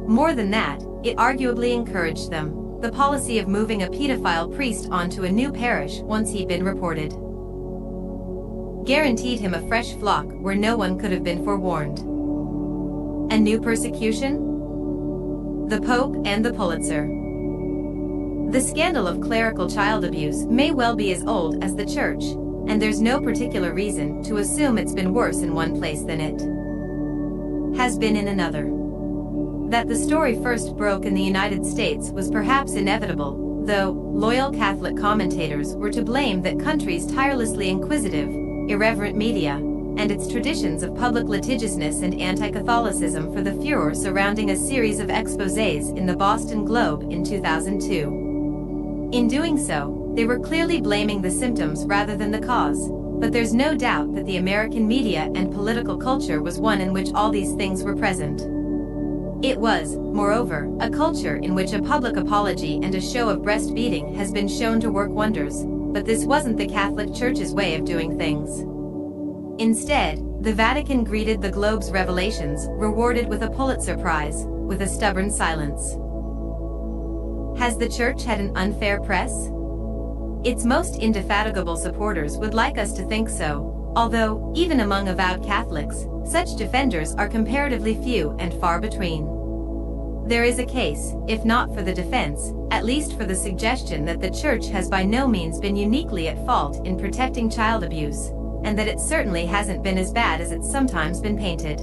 [SPEAKER 1] More than that, it arguably encouraged them. the policy of moving a pedophile priest onto a new parish once he'd been reported guaranteed him a fresh flock where no one could have been forewarned. A new persecution? The Pope and the Pulitzer. The scandal of clerical child abuse may well be as old as the Church, and there's no particular reason to assume it's been worse in one place than it has been in another. That the story first broke in the United States was perhaps inevitable, though loyal Catholic commentators were to blame that country's tirelessly inquisitive, irreverent media, and its traditions of public litigiousness and anti-Catholicism for the furor surrounding a series of exposés in the Boston Globe in 2002. In doing so, they were clearly blaming the symptoms rather than the cause, but there's no doubt that the American media and political culture was one in which all these things were present. It was, moreover, a culture in which a public apology and a show of breastfeeding has been shown to work wonders, but this wasn't the Catholic Church's way of doing things. Instead, the Vatican greeted the Globe's revelations, rewarded with a Pulitzer Prize, with a stubborn silence. Has the Church had an unfair press? Its most indefatigable supporters would like us to think so, although, even among avowed Catholics, such defenders are comparatively few and far between. There is a case, if not for the defense, at least for the suggestion that the Church has by no means been uniquely at fault in protecting child abuse, and that it certainly hasn't been as bad as it's sometimes been painted.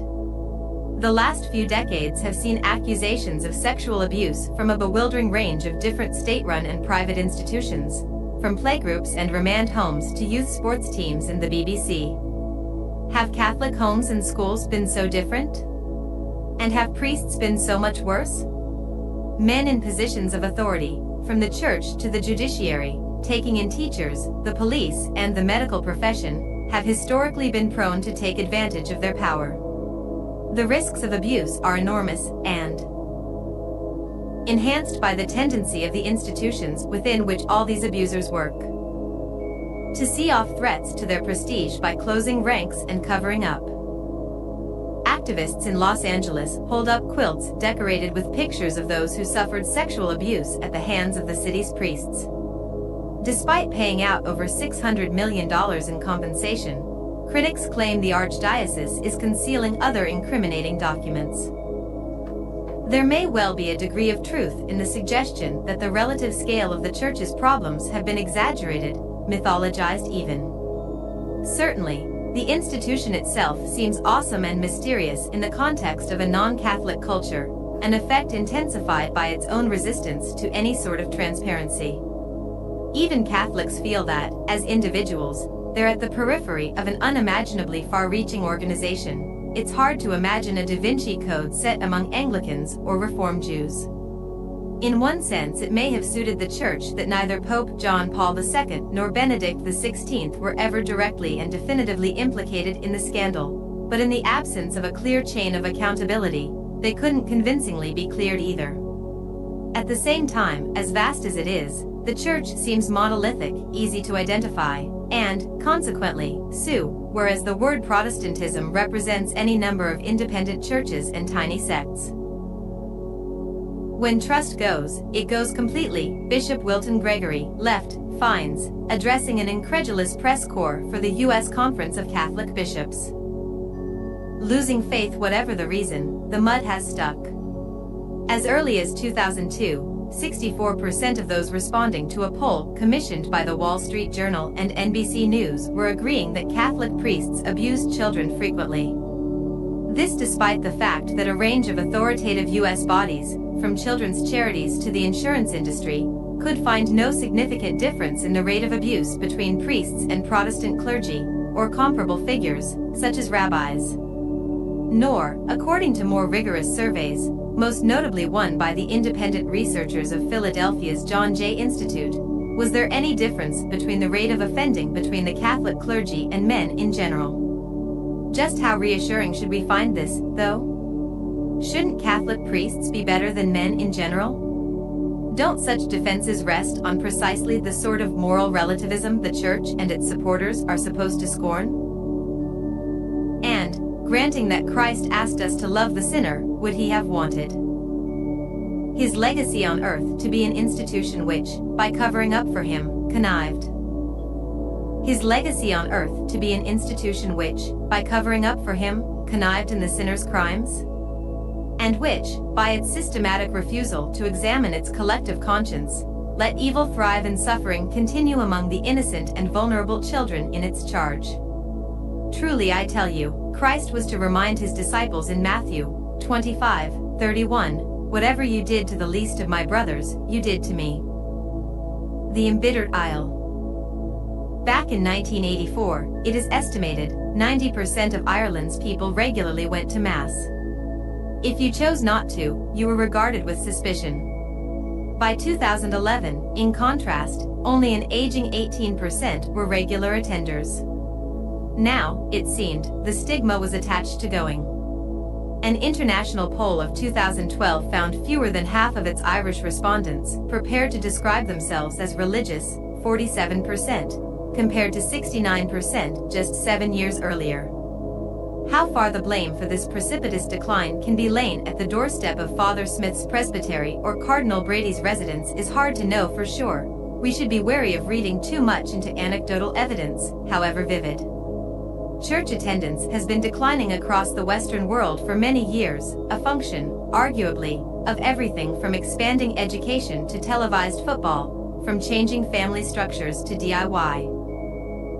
[SPEAKER 1] The last few decades have seen accusations of sexual abuse from a bewildering range of different state-run and private institutions, from playgroups and remand homes to youth sports teams and the BBC. Have Catholic homes and schools been so different? And have priests been so much worse? Men in positions of authority, from the church to the judiciary, taking in teachers, the police, and the medical profession, have historically been prone to take advantage of their power. The risks of abuse are enormous and enhanced by the tendency of the institutions within which all these abusers work to see off threats to their prestige by closing ranks and covering up. Activists in Los Angeles hold up quilts decorated with pictures of those who suffered sexual abuse at the hands of the city's priests. Despite paying out over $600 million in compensation, critics claim the archdiocese is concealing other incriminating documents. There may well be a degree of truth in the suggestion that the relative scale of the Church's problems have been exaggerated, mythologized even. Certainly, the institution itself seems awesome and mysterious in the context of a non-Catholic culture, an effect intensified by its own resistance to any sort of transparency. Even Catholics feel that, as individuals, they're at the periphery of an unimaginably far-reaching organization. It's hard to imagine a Da Vinci Code set among Anglicans or Reformed Jews. In one sense, it may have suited the Church that neither Pope John Paul II nor Benedict XVI were ever directly and definitively implicated in the scandal, but in the absence of a clear chain of accountability, they couldn't convincingly be cleared either. At the same time, as vast as it is, the Church seems monolithic, easy to identify, and, consequently, sue, whereas the word Protestantism represents any number of independent churches and tiny sects. When trust goes, it goes completely, Bishop Wilton Gregory, left, finds, addressing an incredulous press corps for the U.S. Conference of Catholic Bishops. Losing faith, whatever the reason, the mud has stuck. As early as 2002, 64% of those responding to a poll commissioned by the Wall Street Journal and NBC News were agreeing that Catholic priests abused children frequently. This despite the fact that a range of authoritative U.S. bodies, from children's charities to the insurance industry, could find no significant difference in the rate of abuse between priests and Protestant clergy, or comparable figures, such as rabbis. Nor, according to more rigorous surveys, most notably one by the independent researchers of Philadelphia's John Jay Institute, was there any difference between the rate of offending between the Catholic clergy and men in general. Just how reassuring should we find this, though? Shouldn't Catholic priests be better than men in general? Don't such defenses rest on precisely the sort of moral relativism the Church and its supporters are supposed to scorn? And, granting that Christ asked us to love the sinner, would he have wanted His legacy on earth to be an institution which, by covering up for him, connived. His legacy on earth to be an institution which, by covering up for him, connived in the sinner's crimes, and which, by its systematic refusal to examine its collective conscience, let evil thrive and suffering continue among the innocent and vulnerable children in its charge. Truly I tell you, Christ was to remind his disciples in Matthew 25:31, "Whatever you did to the least of my brothers, you did to me." The embittered Isle. Back in 1984, it is estimated, 90% of Ireland's people regularly went to Mass. If you chose not to, you were regarded with suspicion. By 2011, in contrast, only an aging 18% were regular attenders. Now, it seemed, the stigma was attached to going. An international poll of 2012 found fewer than half of its Irish respondents prepared to describe themselves as religious, 47%, compared to 69% just 7 years earlier. How far the blame for this precipitous decline can be laid at the doorstep of Father Smith's presbytery or Cardinal Brady's residence is hard to know for sure. We should be wary of reading too much into anecdotal evidence, however vivid. Church attendance has been declining across the Western world for many years, a function, arguably, of everything from expanding education to televised football, from changing family structures to DIY.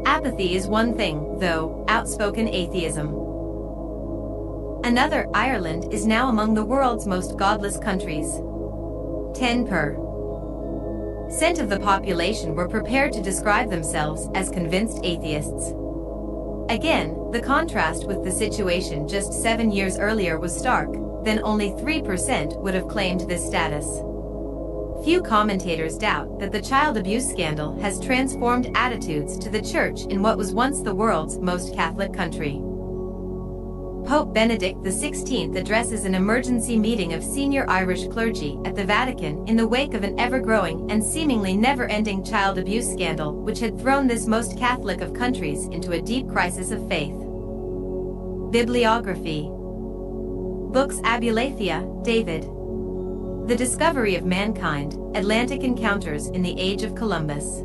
[SPEAKER 1] Apathy is one thing, though, outspoken atheism another. Ireland is now among the world's most godless countries. 10% of the population were prepared to describe themselves as convinced atheists. Again, the contrast with the situation just 7 years earlier was stark, then only 3% would have claimed this status. Few commentators doubt that the child abuse scandal has transformed attitudes to the church in what was once the world's most Catholic country. Pope Benedict XVI addresses an emergency meeting of senior Irish clergy at the Vatican in the wake of an ever-growing and seemingly never-ending child abuse scandal which had thrown this most Catholic of countries into a deep crisis of faith. Bibliography. Books. Abulathia, David. The Discovery of Mankind, Atlantic Encounters in the Age of Columbus.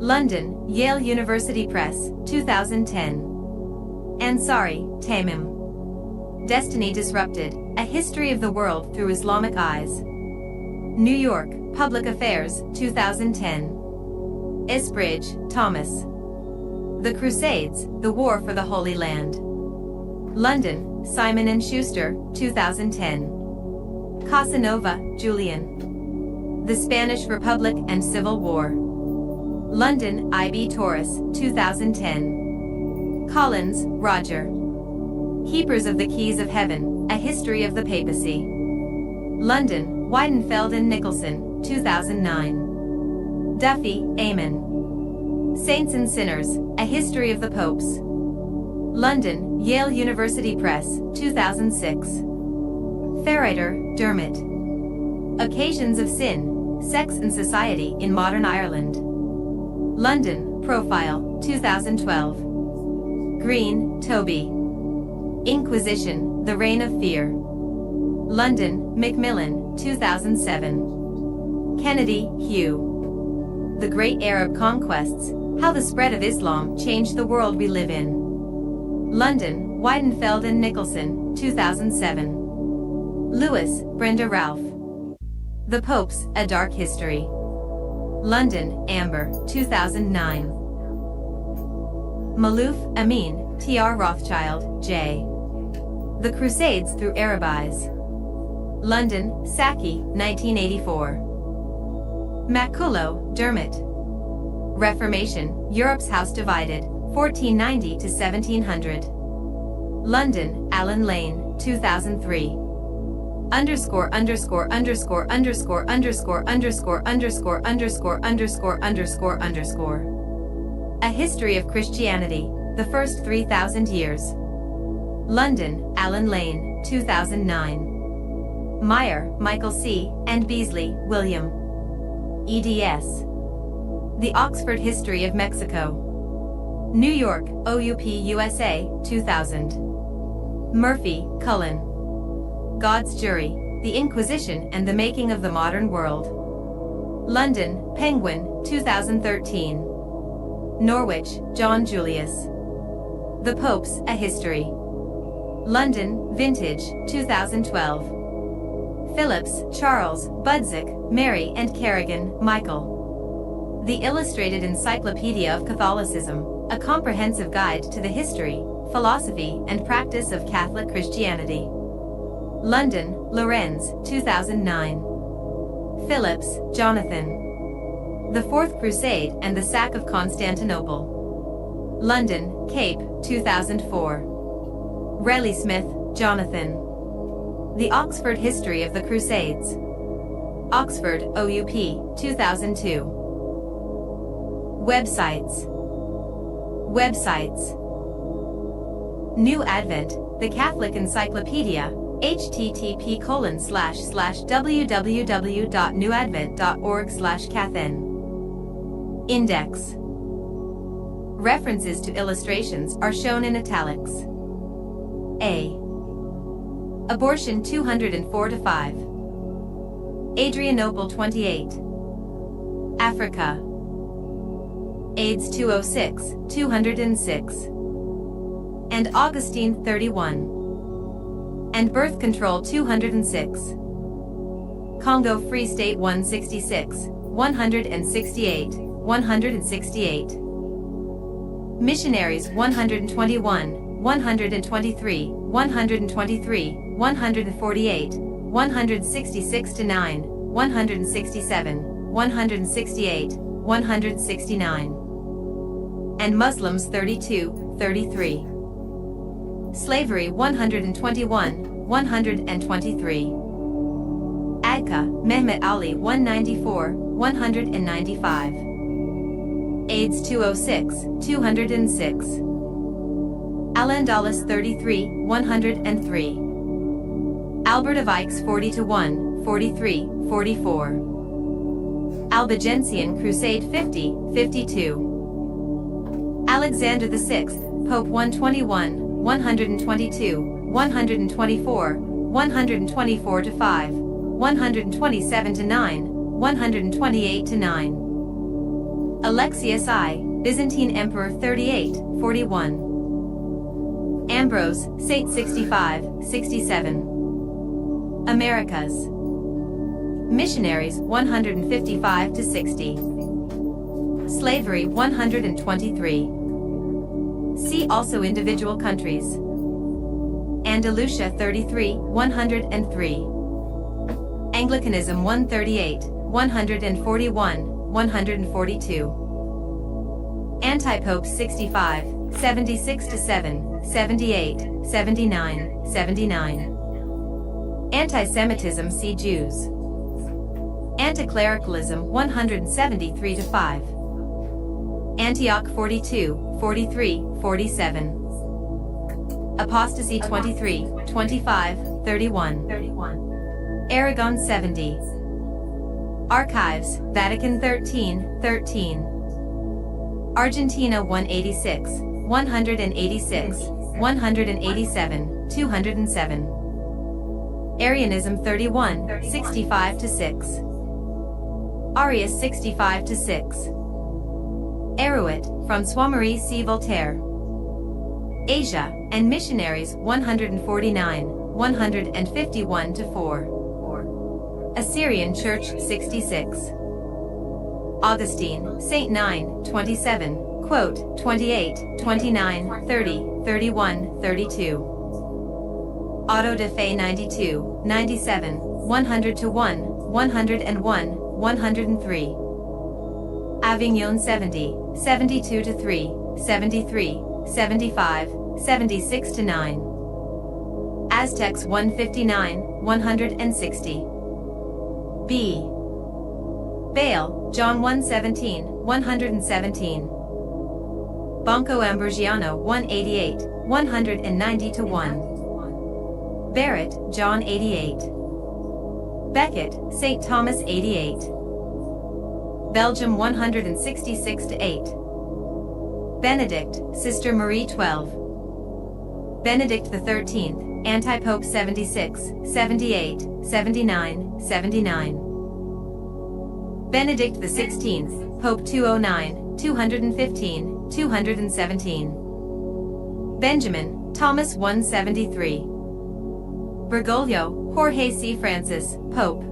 [SPEAKER 1] London, Yale University Press, 2010. Ansari, Tamim. Destiny Disrupted, A History of the World Through Islamic Eyes. New York, Public Affairs, 2010. Isbridge, Thomas. The Crusades, The War for the Holy Land. London, Simon & Schuster, 2010. Casanova, Julian. The Spanish Republic and Civil War. London, I.B. Tauris, 2010. Collins, Roger. Keepers of the Keys of Heaven, A History of the Papacy. London, Weidenfeld and Nicholson, 2009. Duffy, Eamon. Saints and Sinners, A History of the Popes. London, Yale University Press, 2006. Ferreiter, Dermot. Occasions of Sin, Sex and Society in Modern Ireland. London, Profile, 2012. Green, Toby. Inquisition, The Reign of Fear. London, Macmillan, 2007. Kennedy, Hugh. The Great Arab Conquests, How the Spread of Islam Changed the World We Live In. London, Weidenfeld and Nicholson, 2007. Lewis, Brenda Ralph. The Popes, A Dark History. London, Amber, 2009. Malouf, Amin, T.R. Rothschild, J. The Crusades Through Arab Eyes. London, Saki, 1984. Maculo, Dermot. Reformation, Europe's House Divided, 1490 to 1700. London, Alan Lane, 2003. Underscore underscore underscore underscore underscore underscore underscore underscore underscore underscore underscore. A History of Christianity, The First 3,000 Years. London, Alan Lane, 2009. Meyer, Michael C., and Beasley, William. eds. The Oxford History of Mexico. New York, OUP USA, 2000. Murphy, Cullen. God's Jury, The Inquisition and the Making of the Modern World. London, Penguin, 2013. Norwich, John Julius. The Popes, A History. London, Vintage, 2012. Phillips, Charles, Budzik, Mary and Kerrigan, Michael. The Illustrated Encyclopedia of Catholicism, a comprehensive guide to the history, philosophy and practice of Catholic Christianity. London, Lorenz, 2009. Phillips, Jonathan. The Fourth Crusade and the Sack of Constantinople. London, Cape, 2004. Relly Smith, Jonathan. The Oxford History of the Crusades. Oxford, OUP, 2002. Websites. New Advent, the Catholic Encyclopedia, http://www.newadvent.org/cathen. Index. References to illustrations are shown in italics. A. Abortion 204-5. Adrianople 28. Africa. AIDS 206, 206. And Augustine 31. And Birth Control 206. Congo Free State 166, 168, 168. Missionaries 121, 123, 123, 148, 166-9, 167, 168, 169. And Muslims 32, 33. Slavery 121, 123. Adka, Mehmet Ali 194, 195. AIDS 206, 206. Al-Andalus 33, 103. Albert of Aix 40-1, 43, 44. Albigensian Crusade 50, 52. Alexander VI, Pope 121, 122, 124, 124-5, 127-9, 128-9. Alexius I, Byzantine Emperor 38, 41. Ambrose, Saint 65, 67. Americas. Missionaries 155-60. Slavery 123. See also individual countries. Andalusia 33, 103. Anglicanism 138, 141, 142. Antipope 65, 76-7, 78, 79, 79. Anti-Semitism see Jews. Anticlericalism 173-5. Antioch 42, 43, 47. Apostasy 23, 25, 31. Aragon 70. Archives, Vatican 13, 13. Argentina 186, 186, 187, 207. Arianism 31, 65-6. Arius 65-6. Eruit, François-Marie C. Voltaire. Asia, and Missionaries 149, 151-4. Assyrian Church 66. Augustine, Saint 9, 27, quote, 28, 29, 30, 31, 32. Auto de Fe 92, 97, 100-1, 101, 103. Avignon 70, 72-3, 73, 75, 76-9. Aztecs 159, 160. B. Bale, John 117, 117. Banco Ambrosiano 188, 190-1. Barrett, John 88. Becket, St. Thomas 88. Belgium 166-8. Benedict, Sister Marie 12. Benedict XIII, Antipope 76, 78, 79, 79. Benedict XVI, Pope 209, 215, 217. Benjamin, Thomas 173. Bergoglio, Jorge C. Francis, Pope.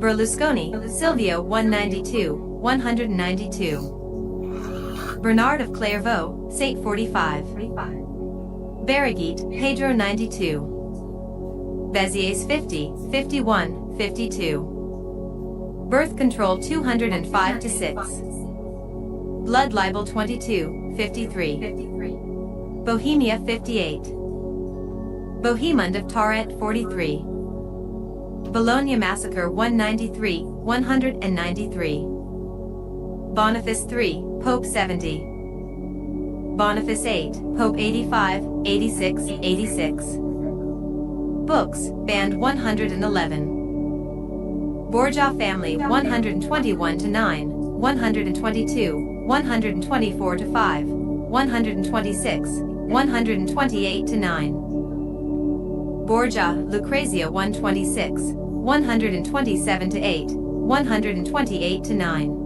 [SPEAKER 1] Berlusconi, Silvio 192, 192. Bernard of Clairvaux, Saint 45. Barraguet, Pedro 92. Béziers 50, 51, 52. Birth control 205 to 6. Blood libel 22, 53. Bohemia 58. Bohemond of Tarent 43. Bologna Massacre 193, 193. Boniface III, Pope 70. Boniface VIII, Pope 85, 86, 86. Books, banned 111. Borgia family 121 to 9, 122, 124 to 5, 126, 128 to 9. Borgia, Lucrezia 126, 127 to 8, 128 to 9.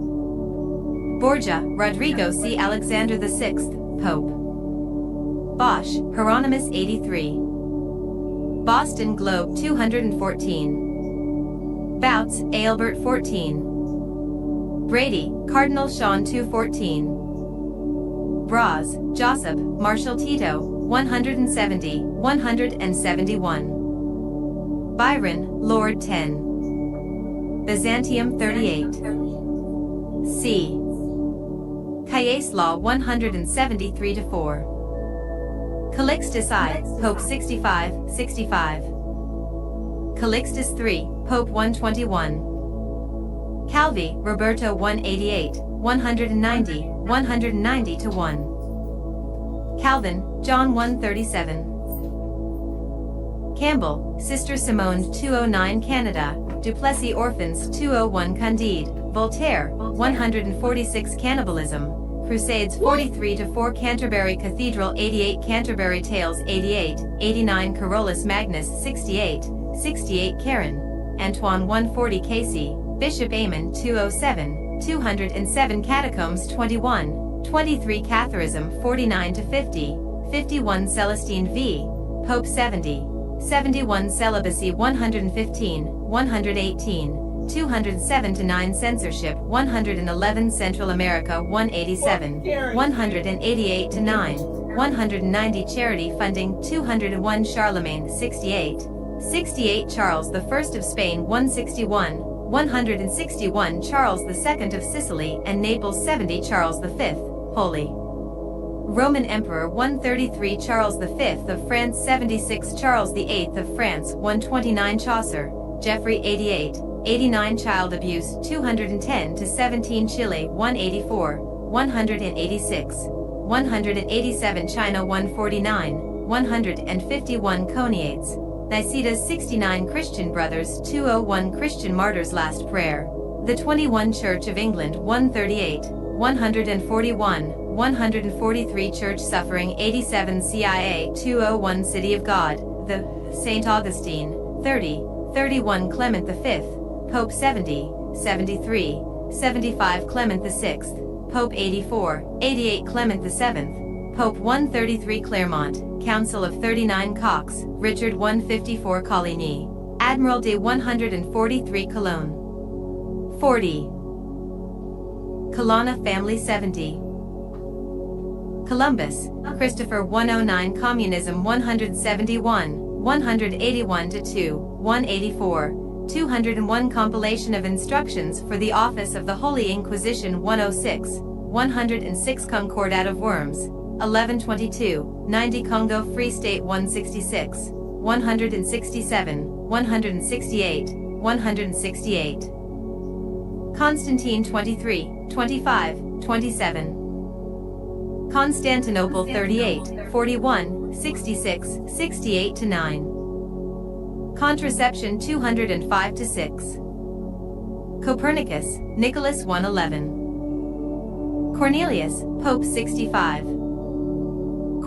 [SPEAKER 1] Borgia, Rodrigo C. Alexander VI, Pope. Bosch, Hieronymus 83. Boston Globe 214. Bouts, Aelbert 14. Brady, Cardinal Sean 214. Braz, Josip, Marshal Tito, 170, 171. Byron, Lord 10. Byzantium 38. C. Caius Law 173 to 4. Calixtus I, Pope 65, 65. Calixtus III, Pope 121. Calvi, Roberto 188, 190, 190 to 1. Calvin, John 137. Campbell, Sister Simone 209 Canada, Duplessis Orphans 201 Candide, Voltaire, 146 Cannibalism, Crusades 43 to 4 Canterbury Cathedral 88 Canterbury Tales 88, 89 Carolus Magnus 68, 68 Karen, Antoine 140 Casey, Bishop Aymon 207, 207 Catacombs 21, 23 Catharism 49 to 50, 51 Celestine v. Pope 70, 71 Celibacy 115, 118, 207 to 9 Censorship 111 Central America 187, 188 to 9, 190 Charity Funding 201 Charlemagne 68, 68 Charles I of Spain 161, 161 Charles II of Sicily and Naples 70 Charles V, Holy Roman Emperor 133 Charles V of France 76 Charles VIII of France 129 Chaucer, Geoffrey 88, 89 Child Abuse 210 to 17 Chile 184, 186, 187 China 149, 151 Coniates, Nicetas 69 Christian Brothers 201 Christian Martyrs Last Prayer, the 21 Church of England 138, 141, 143 Church Suffering 87 CIA 201 City of God, the St. Augustine 30, 31 Clement V, Pope 70, 73, 75 Clement VI, Pope 84, 88 Clement VII, Pope 133 Clermont, Council of 39 Cox, Richard 154 Coligny, Admiral de 143 Cologne. 40. Colonna family 70. Columbus, Christopher 109 Communism 171, 181 to 2, 184, 201 Compilation of Instructions for the Office of the Holy Inquisition 106, 106 Concordat of Worms, 1122, 90 Congo Free State 166, 167, 168, 168. Constantine 23, 25, 27. Constantinople 38, 41, 66, 68 to 9. Contraception 205 to 6. Copernicus, Nicholas 111. Cornelius, Pope 65.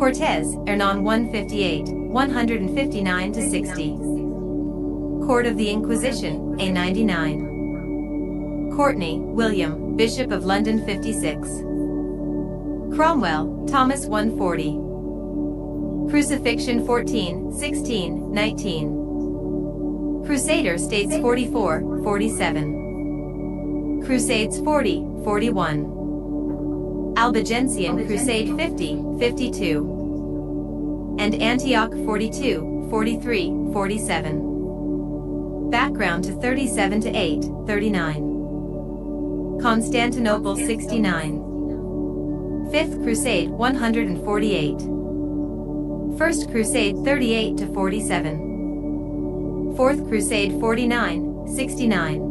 [SPEAKER 1] Cortez, Hernán 158, 159-60. Court of the Inquisition, A 99. Courtney, William, Bishop of London 56. Cromwell, Thomas 140. Crucifixion 14, 16, 19. Crusader States 44, 47. Crusades 40, 41. Albigensian Crusade 50, 52. And Antioch 42, 43, 47. Background to 37-8, 39. Constantinople 69. Fifth Crusade 148. First Crusade 38-47. Fourth Crusade 49, 69.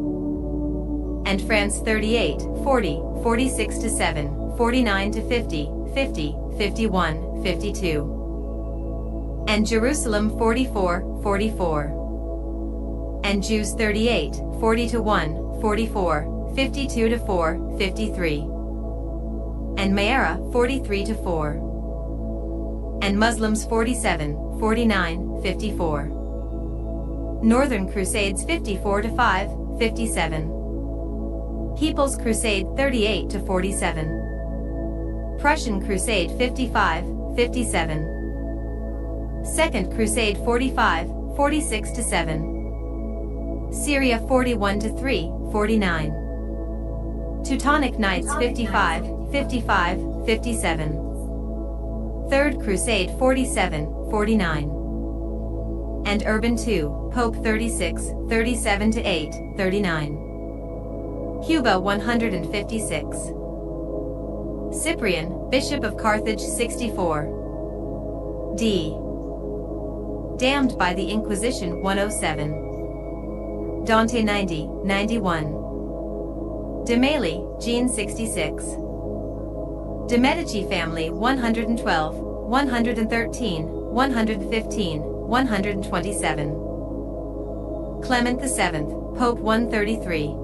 [SPEAKER 1] And France 38, 40, 46-7, 49-50, 50, 51, 52. And Jerusalem 44, 44. And Jews 38, 40-1, 44, 52-4, 53. And Mayara 43-4. And Muslims 47, 49, 54. Northern Crusades 54-5, 57. People's Crusade 38-47. Prussian Crusade 55, 57. Second Crusade 45, 46-7. Syria 41-3, 49. Teutonic Knights 55, 55, 57. Third Crusade 47, 49. And Urban II, Pope 36, 37-8, 39. Cuba 156. Cyprian, Bishop of Carthage 64. D. Damned by the Inquisition 107. Dante 90, 91. De Mailly, Jean 66. De Medici family 112, 113, 115, 127. Clement VII, Pope 133.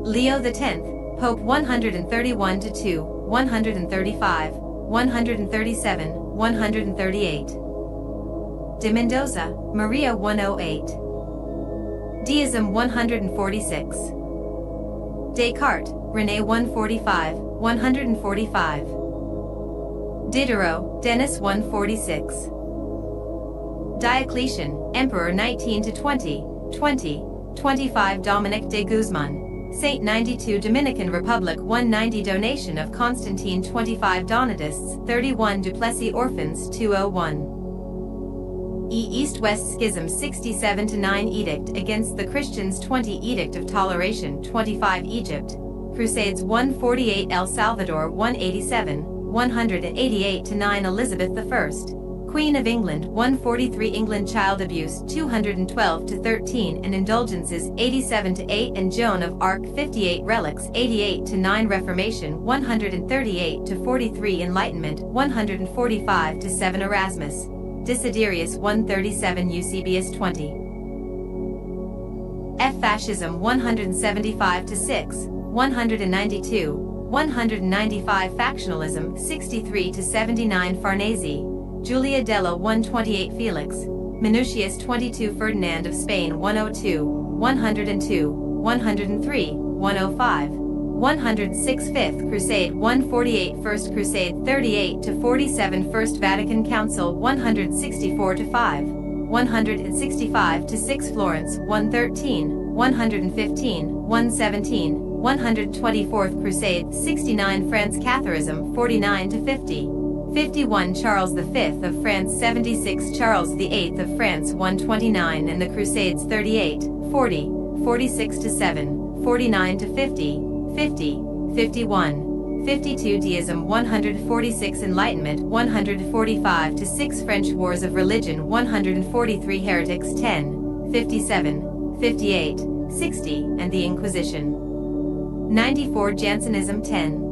[SPEAKER 1] Leo X, Pope 131-2, 135, 137, 138. De Mendoza, Maria 108. Deism 146. Descartes, René 145, 145. Diderot, Denis 146. Diocletian, Emperor 19-20, 20, 25. Dominic de Guzman, Saint 92. Dominican Republic 190. Donation of Constantine 25. Donatists 31. Duplessis Orphans 201. East-West Schism 67-9. Edict against the Christians 20. Edict of Toleration 25. Egypt, Crusades 148. El Salvador 187, 188-9. Elizabeth I, Queen of England 143. England Child Abuse 212-13 and Indulgences 87-8 and Joan of Arc 58. Relics 88-9. Reformation 138-43. Enlightenment 145-7. Erasmus, Desiderius 137. Eusebius 20. F. Fascism 175-6, 192, 195. Factionalism 63-79. Farnese, Julia Della 128. Felix, Minucius 22. Ferdinand of Spain 102, 102, 103, 105, 106. Fifth Crusade 148. First Crusade 38-47. First Vatican Council 164-5, 165-6. Florence 113, 115, 117, 124th Crusade 69. France Catharism 49-50, 51. Charles V of France 76. Charles VIII of France 129 and the Crusades 38, 40, 46-7, 49-50, 50, 51, 52. Deism 146. Enlightenment 145-6. French Wars of Religion 143. Heretics 10, 57, 58, 60 and the Inquisition 94. Jansenism 10.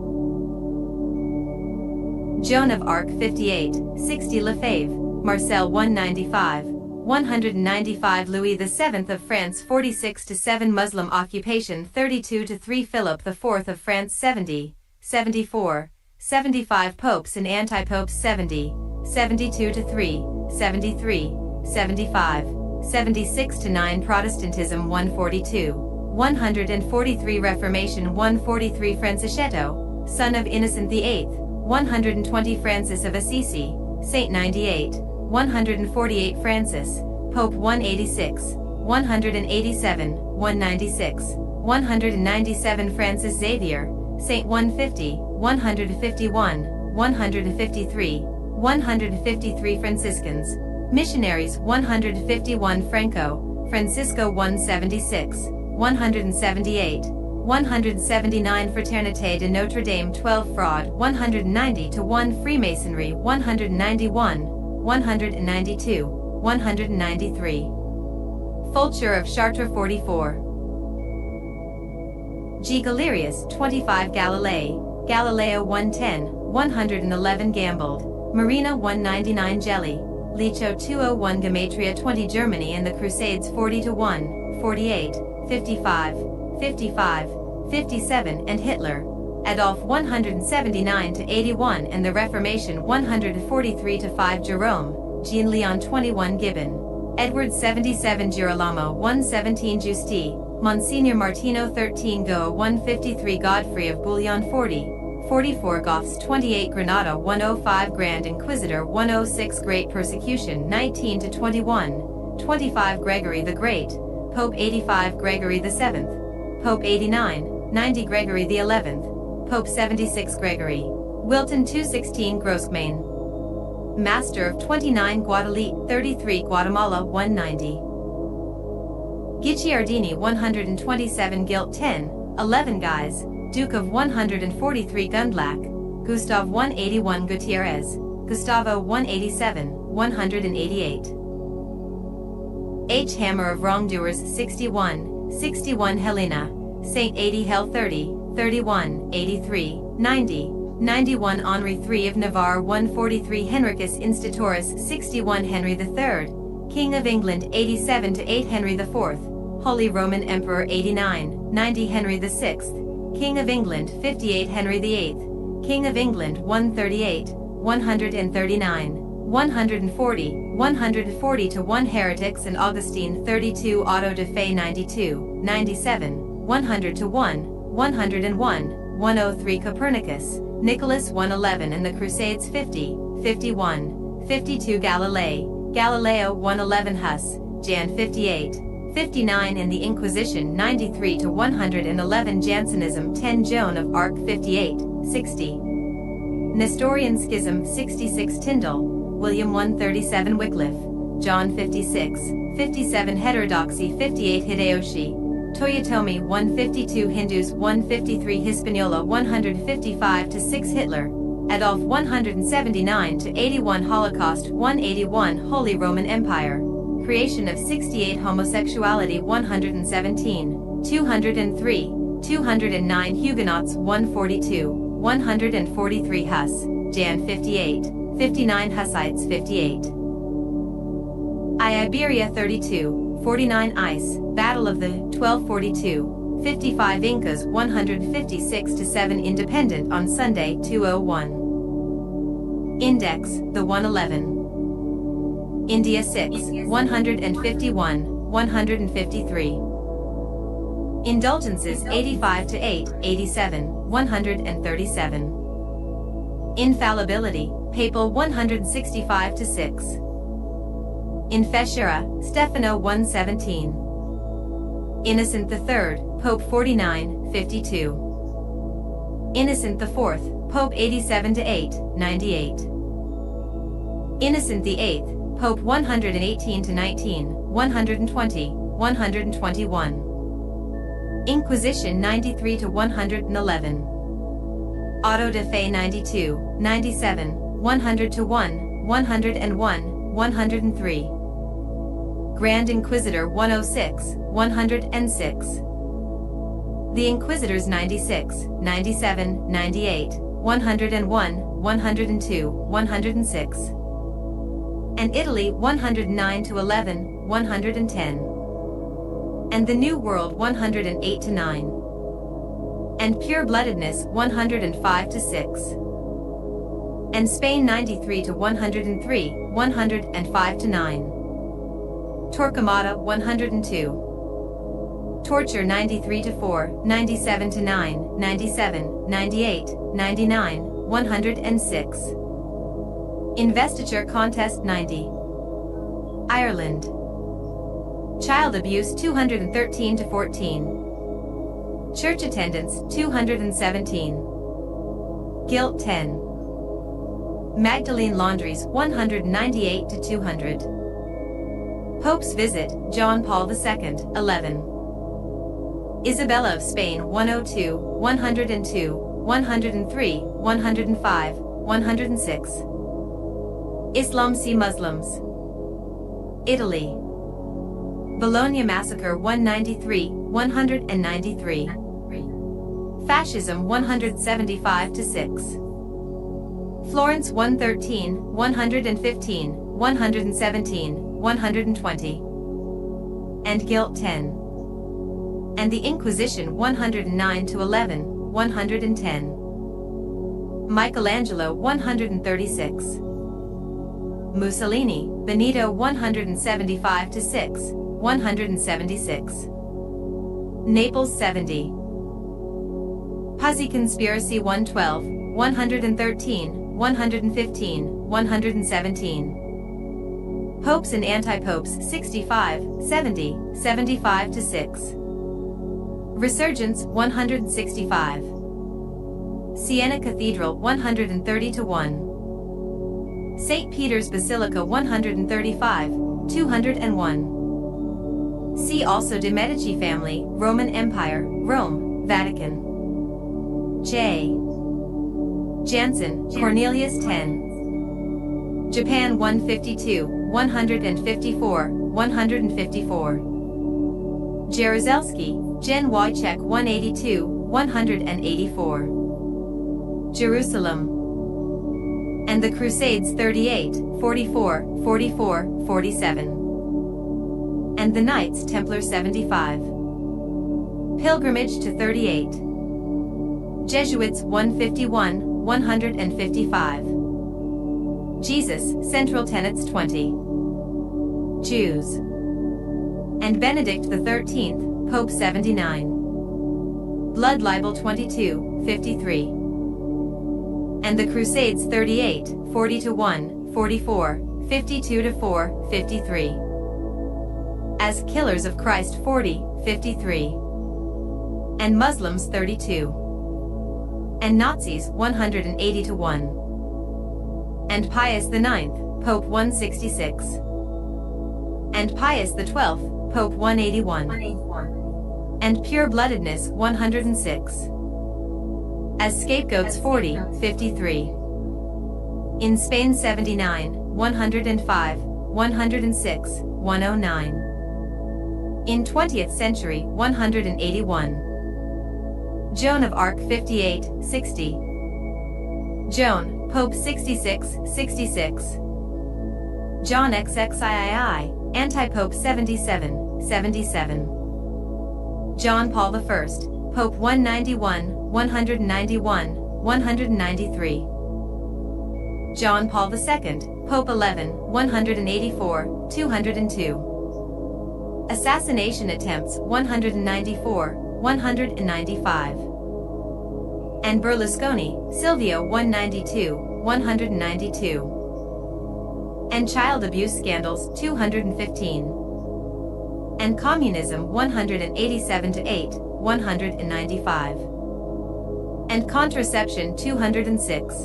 [SPEAKER 1] Joan of Arc 58, 60. Lefebvre, Marcel 195, 195. Louis VII of France 46-7. Muslim occupation 32-3. Philip IV of France 70, 74, 75 popes and anti-popes 70, 72 to 3, 73, 75, 76 to 9 Protestantism 142, 143 Reformation 143 Francischetto, son of Innocent VIII, 120 Francis of Assisi, Saint 98, 148 Francis, Pope 186, 187, 196, 197 Francis Xavier, Saint 150, 151, 153, 153 Franciscans, missionaries 151 Francisco 176, 178, 179 Fraternité de Notre Dame 12 Fraud 190 to 1 Freemasonry 191, 192, 193. Fulcher of Chartres 44. G. Galerius 25 Galileo 110, 111 Gambold, Marina 199 Gelli, Licho 201 Gematria 20 Germany and the Crusades 40 to 1, 48, 55, 55, 57 and Hitler, Adolf 179 to 81 and the Reformation 143 to 5 Jerome, Jean Leon 21 Gibbon, Edward 77 Girolamo 117 Giusti, Monsignor Martino 13 Goa 153 Godfrey of Bouillon 40, 44 Goths 28 Granada 105 Grand Inquisitor 106 Great Persecution 19 to 21, 25 Gregory the Great, Pope 85 Gregory the 7th, Pope 89, 90 Gregory the 11th, Pope 76 Gregory, Wilton 216 Grossmain, Master of 29 Guadalete 33 Guatemala 190. Guicciardini 127 Gilt 10, 11 Guys, Duke of 143 Gundlach, Gustav 181 Gutierrez, Gustavo 187, 188. H. Hammer of Wrongdoers 61, 61 Helena, Saint 80 Hell 30, 31, 83, 90, 91 Henri III of Navarre 143 Henricus Instatoris 61 Henry III, King of England 87 to 8 Henry IV, Holy Roman Emperor 89, 90 Henry VI, King of England 58 Henry VIII, King of England 138, 139, 140, 140 to 1 Heretics and Augustine 32 Otto de Fe 92, 97, 100 to 1, 101, 103 Copernicus, Nicholas 111 and the Crusades 50, 51, 52 Galileo 111 Huss, Jan 58, 59 in the Inquisition 93 to 111 Jansenism 10 Joan of Arc 58, 60. Nestorian Schism 66 Tyndall, William 137 Wycliffe, John 56, 57 Heterodoxy 58 Hideyoshi, Toyotomi 152 Hindus 153 Hispaniola 155 to 6 Hitler, Adolf 179 to 81 Holocaust 181 Holy Roman Empire, Creation of 68 Homosexuality 117, 203, 209 Huguenots 142, 143 Huss, Jan 58, 59 Hussites 58. Iberia 32, 49 Ice, Battle of the 1242, 55 Incas 156 to 7 Independent on Sunday 201. Index, the 111. India 6, 151, 153. Indulgences 85 to 8, 87, 137. Infallibility, Papal 165 to 6. Infescera, Stefano 117. Innocent III, Pope 49, 52. Innocent IV, Pope 87 to 8, 98. Innocent VIII, Pope 118 to 19, 120, 121. Inquisition 93 to 111. Otto de Fe 92, 97, 100 to 1, 101, 103. Grand Inquisitor 106, 106. The Inquisitors 96, 97, 98, 101, 102, 106. And Italy 109 to 11, 110. And the New World 108 to 9. And Pure-Bloodedness 105 to 6. and Spain 93 to 103, 105 to 9. Torquemada 102. Torture 93 to 4, 97 to 9, 97, 98, 99, 106. Investiture contest 90. Ireland. Child abuse 213 to 14. Church attendance 217. Guilt 10. Magdalene Laundries 198 to 200. Pope's visit John Paul II 11. Isabella of Spain 102, 102, 103, 105, 106. Islam see Muslims. Italy. Bologna Massacre 193, 193. Fascism 175 to 6. Florence 113, 115, 117, 120. And Guilt 10. And the Inquisition 109 to 11, 110. Michelangelo 136. Mussolini, Benito 175 to 6, 176. Naples 70. Puzzy Conspiracy 112, 113, 115, 117. Popes and Anti-Popes 65, 70, 75 to 6. Resurgence 165. Siena Cathedral 130 to 1. St. Peter's Basilica 135, 201. See also De Medici family, Roman Empire, Rome, Vatican. J. Jansen, Cornelius 10. Japan 152, 154, 154. Jaruzelski, Jen Wojciech 182, 184. Jerusalem. And the Crusades 38, 44, 44, 47. And the Knights Templar 75. Pilgrimage to 38. Jesuits 151, 155. Jesus, Central Tenets 20. Jews. And Benedict XIII, Pope 79. Blood Libel 22, 53. And the Crusades 38, 40 to 1, 44, 52 to 4, 53. As Killers of Christ 40, 53. And Muslims 32. And Nazis 180 to 1. And Pius IX, Pope 166. And Pius XII, Pope 181. And Pure-Bloodedness 106. As Scapegoats 40, 53. In Spain 79, 105, 106, 109. In 20th century 181. Joan of Arc 58, 60. Joan, Pope 66, 66. John XXIII, Anti-Pope 77, 77. John Paul I, Pope 191, 191, 193. John Paul II, Pope 11, 184, 202. Assassination attempts 194, 195. And Berlusconi, Silvio 192, 192. And child abuse scandals 215. And communism 187 to 8, 195. And contraception 206.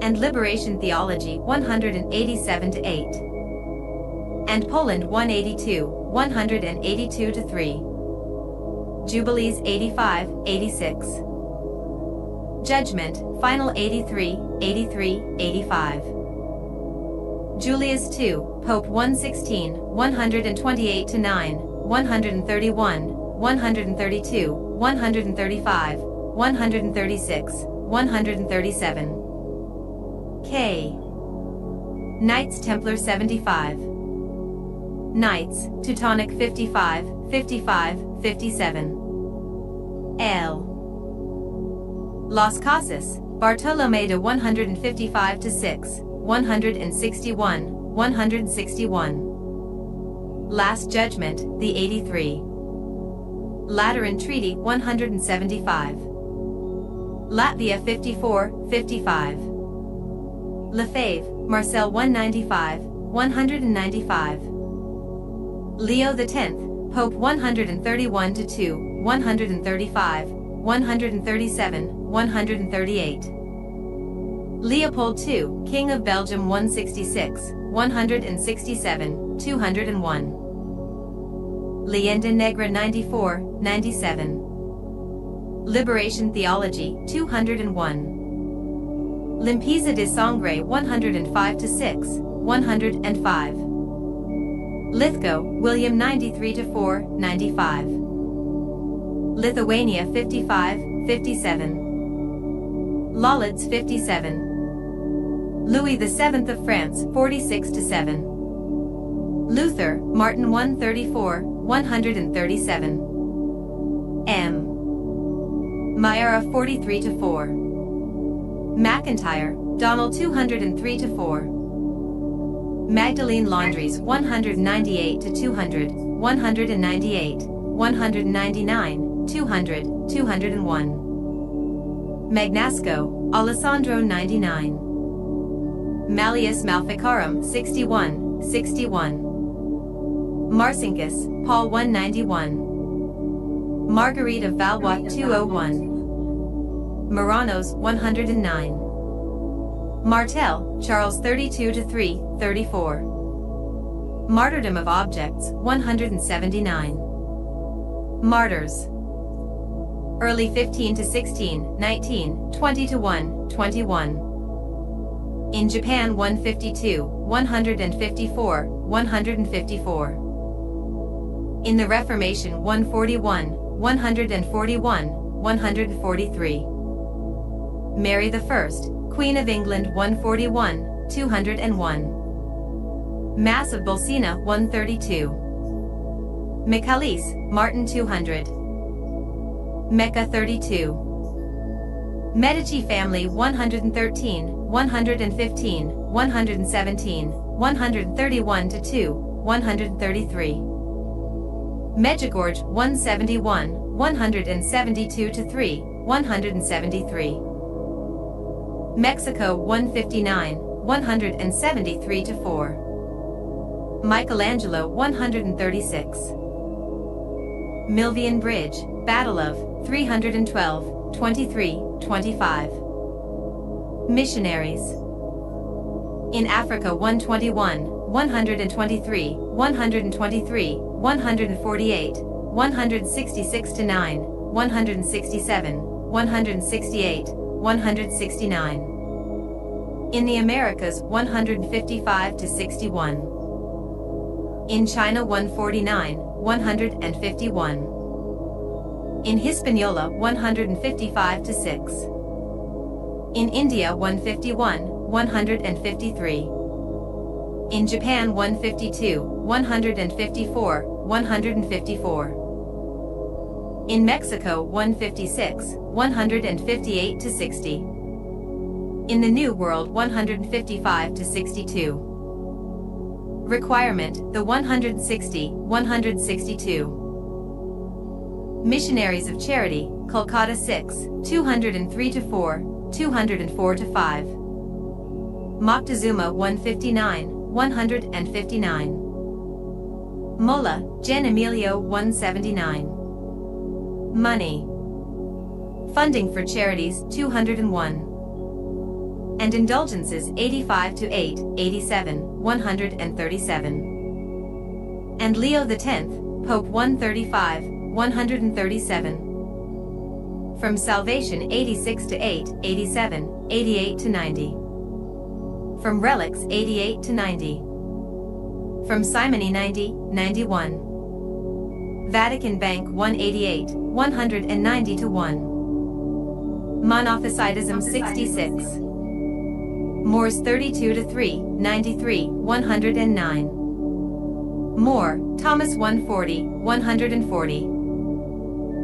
[SPEAKER 1] And liberation theology 187 to 8. And Poland 182, 182 to 3. Jubilees 85, 86. Judgment, Final 83, 83, 85. Julius II, Pope 116, 128 to 9, 131, 132, 135, 136, 137. K. Knights Templar 75. Knights, Teutonic 55, 55, 57. L. Las Casas, Bartolome de 155 to 6, 161, 161. Last Judgment, the 83. Lateran Treaty 175. Latvia 54, 55. Lefebvre, Marcel 195, 195. Leo X, Pope 131 to 2, 135, 137, 138. Leopold II, King of Belgium 166, 167, 201. Leyenda Negra 94, 97. Liberation Theology 201. Limpieza de Sangre 105 to 6, 105. Lithgow, William 93 to 4, 95. Lithuania 55, 57. Lollards 57. Louis VII of France 46 to 7. Luther, Martin 134, 137. M. Myra 43 to 4. McIntyre, Donald 203 to 4. Magdalene Laundries 198 to 200, 198, 199, 200, 201. Magnasco, Alessandro 99. Malleus Maleficarum 61, 61. Marcinkus, Paul 191. Marguerite of Valois 201. Muranos 109. Martel, Charles 32 to 3, 34. Martyrdom of Objects 179. Martyrs. Early 15 to 16, 19, 20 to 1, 21. In Japan 152, 154, 154. In the Reformation 141, 141, 143. Mary I, Queen of England 141, 201. Mass of Bolsena 132. Michaelis, Martin 200. Mecca 32. Medici family 113, 115, 117, 131 to 2, 133. Medjugorje 171, 172 to 3, 173. Mexico 159, 173 to 4. Michelangelo 136. Milvian Bridge, Battle of 312, 23, 25. Missionaries. In Africa 121, 123, 123, 148, 166 to 9, 167, 168, 169. In the Americas 155 to 61. In China 149, 151. In Hispaniola 155 to 6. In India 151, 153. In Japan 152, 154, 154. In Mexico 156, 158 to 60. In the New World 155 to 62. Requirement, the 160, 162. Missionaries of Charity, Kolkata 6, 203 to 4, 204 to 5. Moctezuma 159, 159. Mola, Gen Emilio 179. Money. Funding for charities 201. And indulgences 85 to 8, 87, 137. And Leo X, Pope 135, 137. From Salvation 86 to 8, 87, 88 to 90. From Relics 88 to 90. From Simony 90, 91. Vatican Bank 188, 190 to 1. Monophysitism 66. Moors 32 to 3, 93, 109. More, Thomas 140, 140.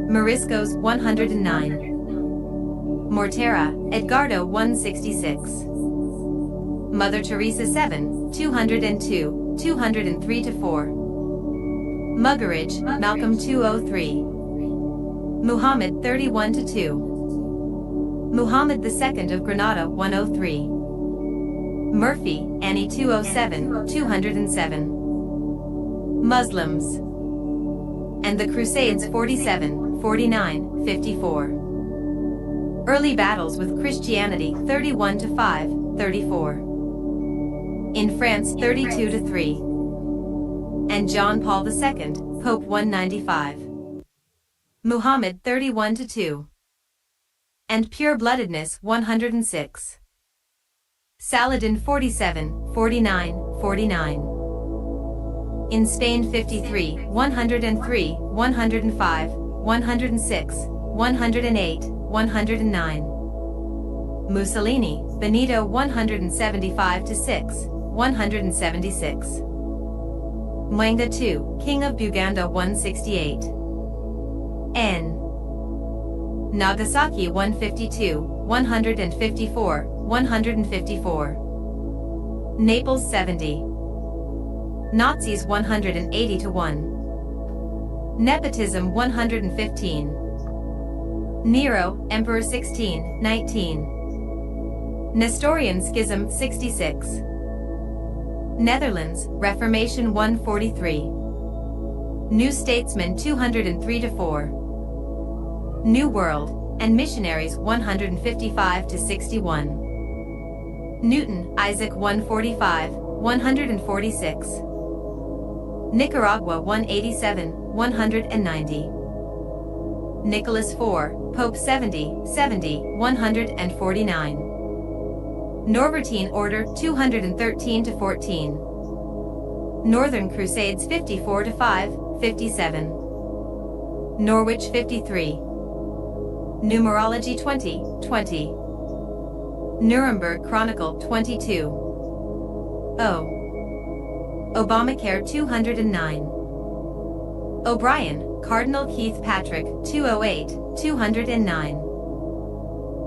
[SPEAKER 1] Moriscos 109. Mortera, Edgardo 166. Mother Teresa 7, 202, 203-4. Muggeridge, Malcolm 203. Muhammad 31-2. Muhammad II of Granada 103. Murphy, Annie 207, 207. Muslims and the Crusades 47, 49, 54. Early battles with Christianity 31-5, 34. In France 32-3. And John Paul II, Pope 195. Muhammad 31-2. And pure-bloodedness 106. Saladin 47, 49, 49. In Spain 53, 103, 105, 106, 108, 109. Mussolini, Benito 175-6, 176. Mwanga II, King of Buganda 168. N. Nagasaki 152, 154, 154. Naples 70. Nazis 180-1. Nepotism 115. Nero, Emperor 16, 19. Nestorian Schism 66. Netherlands, Reformation 143. New Statesman 203-4. New World, and Missionaries 155-61. Newton, Isaac 145, 146. Nicaragua 187, 190. Nicholas IV, Pope 70, 149. Norbertine Order 213-14. Northern Crusades 54-5, 57. Norwich 53. Numerology 20, 20. Nuremberg Chronicle 22. O. Obamacare 209. O'Brien, Cardinal Keith Patrick 208, 209.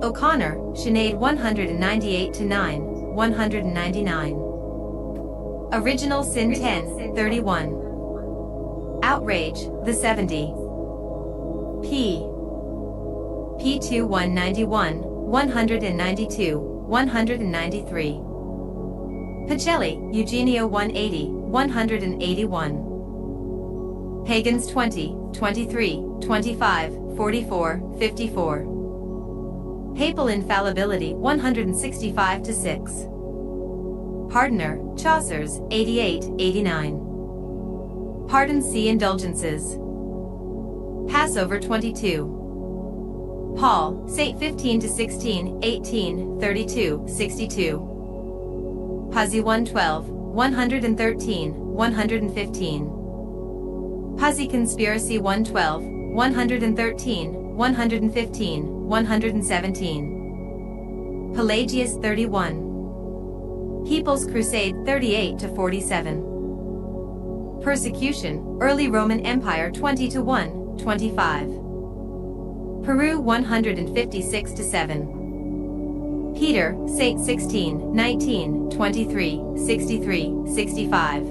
[SPEAKER 1] O'Connor, Sinead 198-9, 199. Original Sin 10, 31. Outrage, the 70. P2 191, 192, 193. Pacelli, Eugenio 180, 181. Pagans 20, 23, 25, 44, 54. Papal Infallibility 165-6. Pardoner, Chaucer's 88, 89. Pardon C. Indulgences. Passover 22. Paul, St. 15-16, 18, 32, 62. Pazzi 112, 113, 115. Pazzi Conspiracy 112, 113, 115, 117. Pelagius 31. People's Crusade 38-47. Persecution, Early Roman Empire 20-1, 25. Peru 156-7. Peter, St. 16, 19, 23, 63, 65.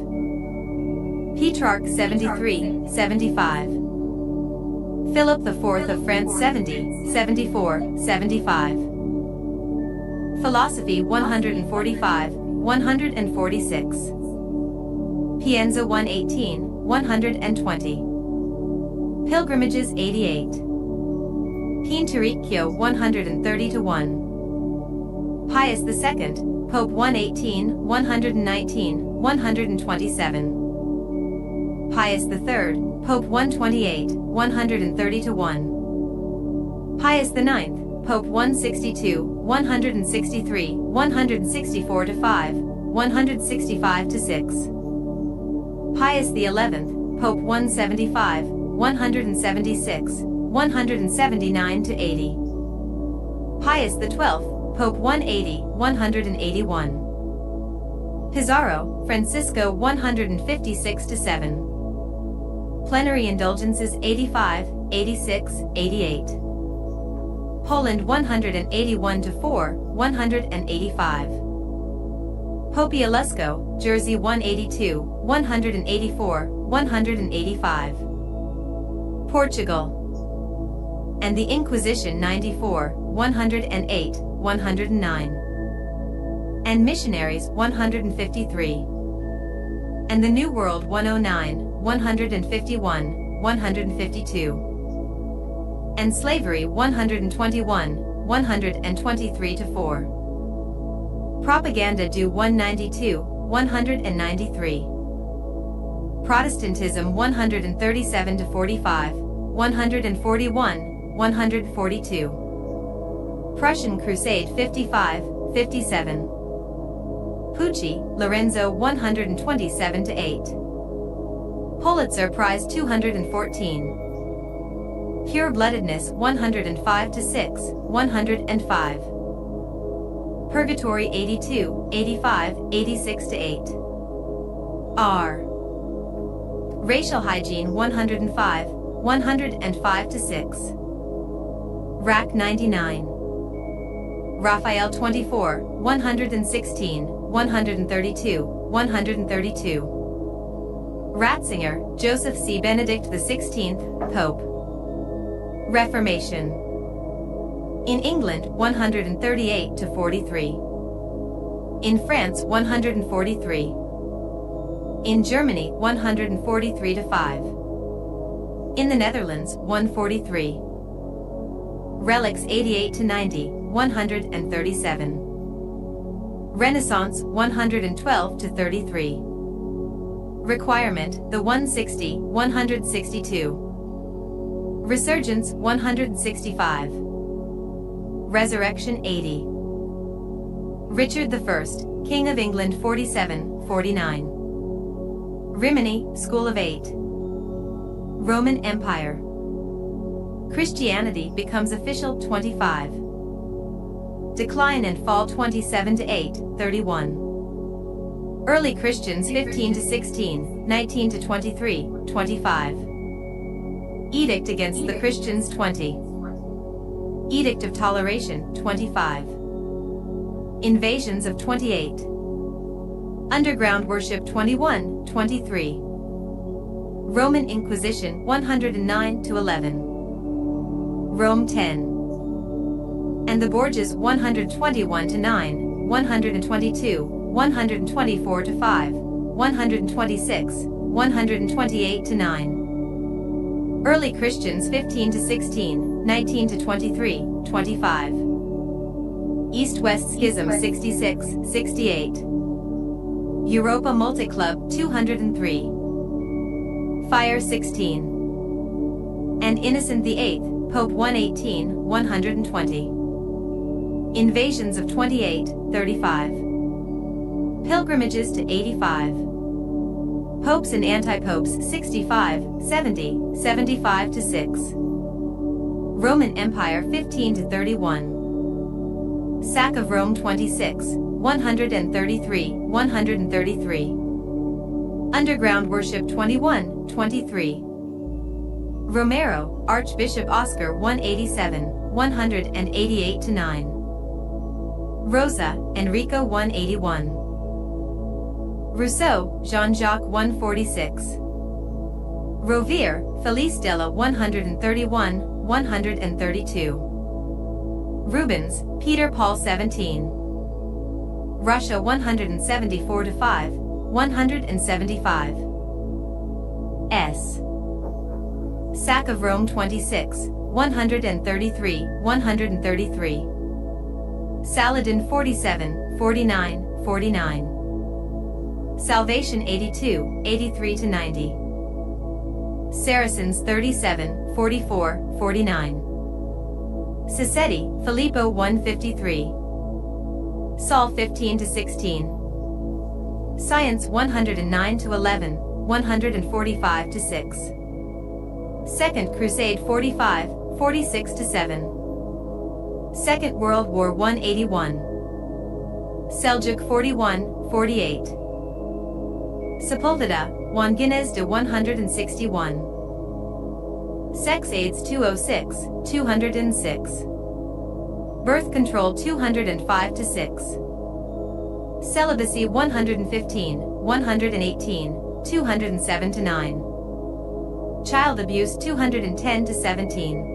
[SPEAKER 1] Petrarch 73, 75. Philip IV of France 70, 74, 75. Philosophy 145, 146. Pienza 118, 120. Pilgrimages 88. Pinturicchio 130-1. Pius II, Pope 118, 119, 127. Pius III, Pope 128, 130-1. Pius IX, Pope 162, 163, 164-5, 165-6. Pius XI, Pope 175, 176, 179-80. Pius XII, Pope 180, 181. Pizarro, Francisco 156-7. Plenary Indulgences 85, 86, 88. Poland 181 to 4, 185. Popieluszko, Jersey 182, 184, 185. Portugal. And the Inquisition 94, 108, 109. And missionaries 153. And the New World 109, 151, 152. And slavery 121, 123 to 4. Propaganda due 192, 193. Protestantism 137 to 45, 141, 142. Prussian Crusade 55, 57. Pucci, Lorenzo 127 to 8. Pulitzer Prize 214. Pure-bloodedness 105 to 6, 105. Purgatory 82, 85, 86 to 8. R. Racial hygiene 105, 105 to 6. Rack 99. Raphael 24, 116, 132, 132. Ratzinger, Joseph C. Benedict XVI, Pope. Reformation. In England 138 to 43. In France 143. In Germany 143 to 5. In the Netherlands 143. Relics 88 to 90, 137. Renaissance 112 to 33. Requirement, the 160, 162. Resurgence 165. Resurrection 80. Richard I, King of England 47, 49. Rimini, School of 8. Roman Empire. Christianity becomes official 25. Decline and fall 27 to 8, 31. Early Christians 15 to 16, 19 to 23, 25. Edict against the Christians 20. Edict of Toleration 25. Invasions of 28. Underground worship 21, 23. Roman Inquisition 109 to 11. Rome 10. And the Borgias 121 to 9, 122, 124 to 5, 126, 128 to 9. Early Christians 15 to 16, 19 to 23, 25. East-West Schism 66, 68. Europa Multiclub 203. Fire 16. And Innocent VIII, Pope 118, 120. Invasions of 28, 35. Pilgrimages to 85. Popes and anti-popes 65, 70, 75 to 6. Roman Empire 15 to 31. Sack of Rome 26, 133, 133. Underground worship 21, 23. Romero, Archbishop Oscar 187, 188 to 9. Rosa, Enrico 181. Rousseau, Jean-Jacques 146. Rovere, Felice Della 131, 132. Rubens, Peter Paul 17. Russia 174 to 5, 175. S. Sack of Rome 26, 133, 133. Saladin 47, 49, 49. Salvation 82, 83 to 90. Saracens 37, 44, 49. Sassetti, Filippo 153. Saul 15 to 16. Science 109 to 11, 145 to 6. Second Crusade 45, 46 to 7. Second World War 181. Seljuk 41, 48. Sepulveda, Juan Guinness de 161. Sex AIDS 206, 206. Birth control 205 to 6. Celibacy 115, 118, 207 to 9. Child abuse 210 to 17.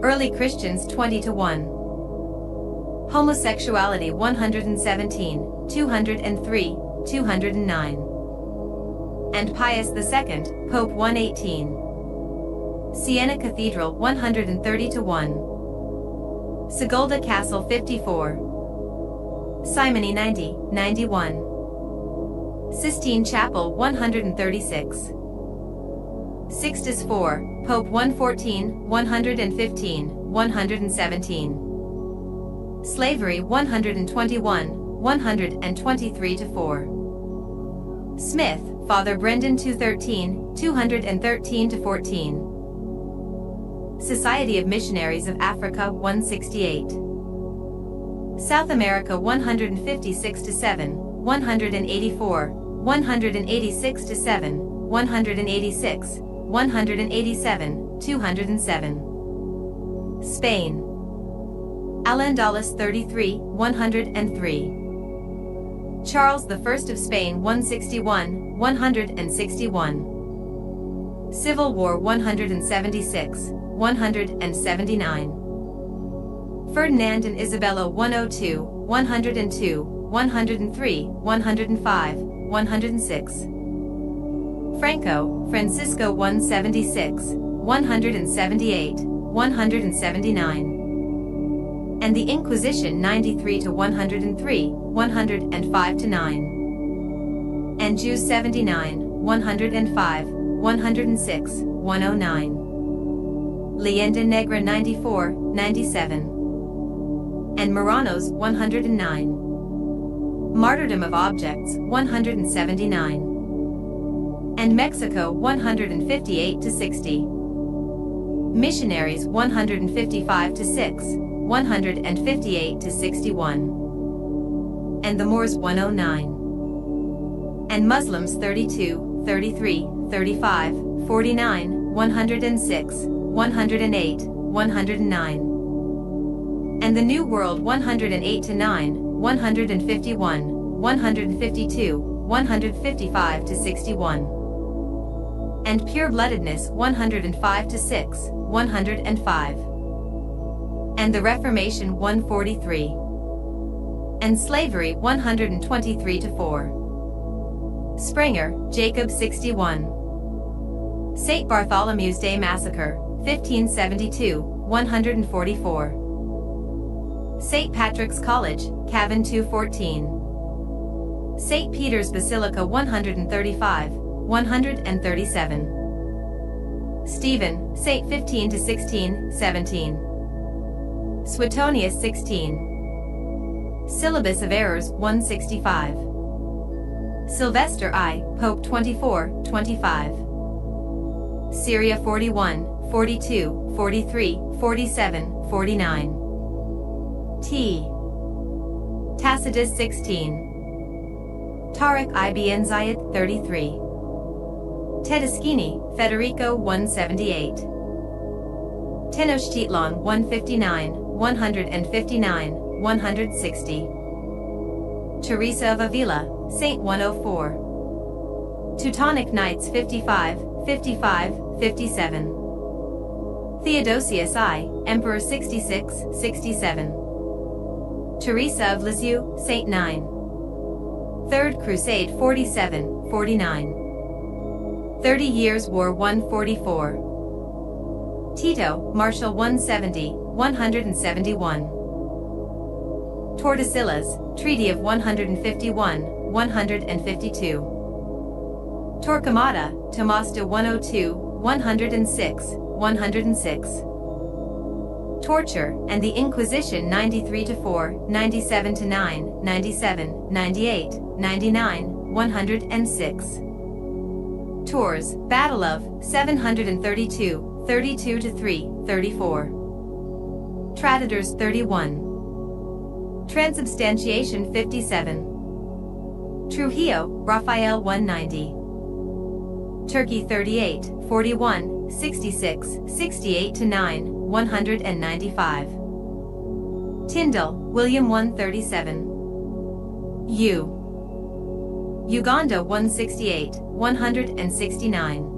[SPEAKER 1] Early Christians 20 to 1. Homosexuality 117, 203, 209. And Pius II, Pope 118. Siena Cathedral 130 to 1. Sigolda Castle 54. Simony 90, 91. Sistine Chapel 136. Sixtus IV, Pope 114, 115, 117. Slavery 121, 123 to 4. Smith, Father Brendan 213, 213 to 14. Society of Missionaries of Africa 168. South America 156 to 7, 184, 186 to 7, 186, 187, 207. Spain. Al-Andalus 33, 103. Charles I of Spain 161, 161. Civil War 176, 179. Ferdinand and Isabella 102, 102, 103, 105, 106. Francisco 176, 178, 179. And the Inquisition 93 to 103, 105 to 9. And Jews 79, 105, 106, 109. Leyenda Negra 94, 97. And Marranos 109. Martyrdom of Objects 179. And Mexico 158 to 60. Missionaries 155 to 6, 158 to 61. And the Moors 109. And Muslims 32, 33, 35, 49, 106, 108, 109. And the New World 108 to 9, 151, 152, 155 to 61. And Pure-Bloodedness 105 to 6, 105. And the Reformation 143. And Slavery 123 to 4. Springer, Jacob 61. St. Bartholomew's Day Massacre, 1572, 144. St. Patrick's College, Cavan 214. St. Peter's Basilica 135, 137. Stephen, St. 15 to 16, 17. Suetonius 16. Syllabus of Errors 165. Sylvester I, Pope 24, 25. Syria 41, 42, 43, 47, 49. T. Tacitus 16. Tariq ibn Zayed 33. Tedeschini, Federico 178. Tenochtitlan 159, 159, 160. Teresa of Avila, Saint 104. Teutonic Knights 55, 55, 57. Theodosius I, Emperor 66, 67. Teresa of Lisieux, Saint 9. Third Crusade 47, 49. 30 Years' War 144. Tito, Martial 170, 171. Tordesillas, Treaty of 151, 152. Torquemada, Tomasta 102, 106, 106. Torture and the Inquisition 93 to 4, 97 to 9, 97, 98, 99, 106. Tours, Battle of 732, 32 to 3, 34. Traditors 31. Transubstantiation 57. Trujillo, Raphael 190. Turkey 38, 41, 66, 68 to 9, 195. Tyndall, William 137. Uganda 168, 169.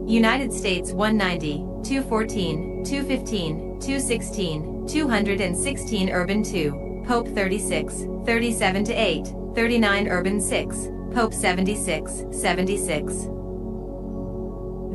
[SPEAKER 1] United States 190, 214, 215, 216, 216 Urban 2, Pope 36, 37-8, 39 Urban 6, Pope 76, 76.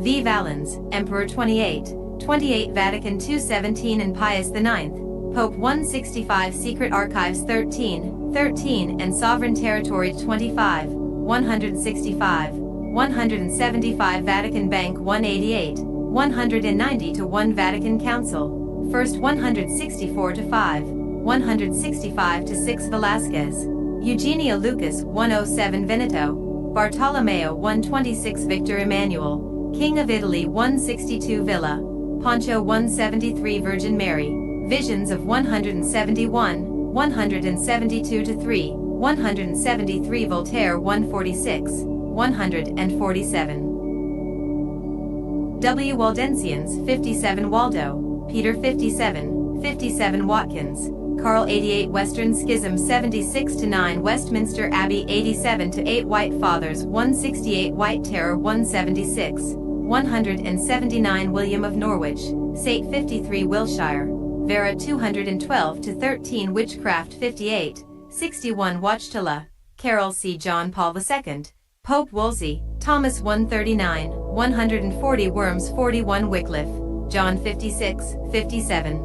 [SPEAKER 1] V. Valens, Emperor 28, 28 Vatican II 17 and Pius IX, Pope 165 Secret Archives 13, 13 and Sovereign Territory 25, 165, 175 Vatican Bank 188, 190 to 1 Vatican Council, First 164 to 5, 165 to 6 Velasquez, Eugenia Lucas 107 Veneto, Bartolomeo 126 Victor Emmanuel, King of Italy 162 Villa, Poncho 173 Virgin Mary, Visions of 171, 172 to 3, 173 Voltaire 146, 147. W. Waldensians 57 Waldo, Peter 57, 57 Watkins, Carl 88 Western Schism 76 to 9 Westminster Abbey 87 to 8 White Fathers 168 White Terror 176, 179 William of Norwich, St. 53 Wiltshire, Vera 212 to 13 Witchcraft 58, 61 Watchtala, Carol C. John Paul II, Pope Wolsey, Thomas 139, 140 Worms 41 Wycliffe, John 56, 57.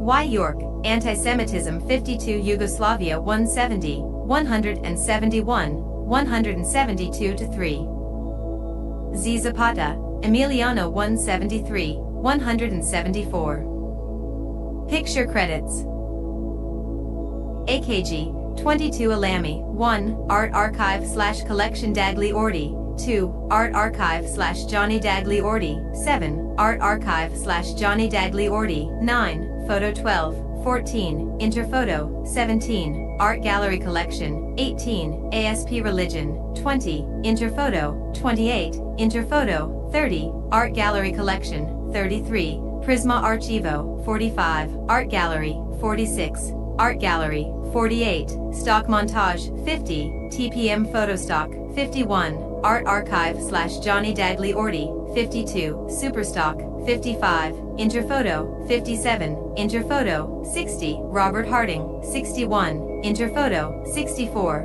[SPEAKER 1] Y. York, Anti-Semitism 52 Yugoslavia 170, 171, 172 to 3. Z. Zapata, Emiliano 173, 174. Picture credits. AKG, 22 Alami, 1, Art Archive / Collection Dagli Ordi, 2, Art Archive / Johnny Dagli Ordi, 7, Art Archive / Johnny Dagli Ordi, 9, Photo 12, 14, Interphoto, 17, Art Gallery Collection, 18, ASP Religion, 20, Interphoto, 28, Interphoto, 30, Art Gallery Collection, 33, Prisma Archivo, 45, Art Gallery, 46, Art Gallery, 48, Stock Montage, 50, TPM Photostock, 51, Art Archive / Johnny Dagli Ordi, 52, Superstock, 55, Interphoto, 57, Interphoto, 60, Robert Harding, 61, Interphoto, 64,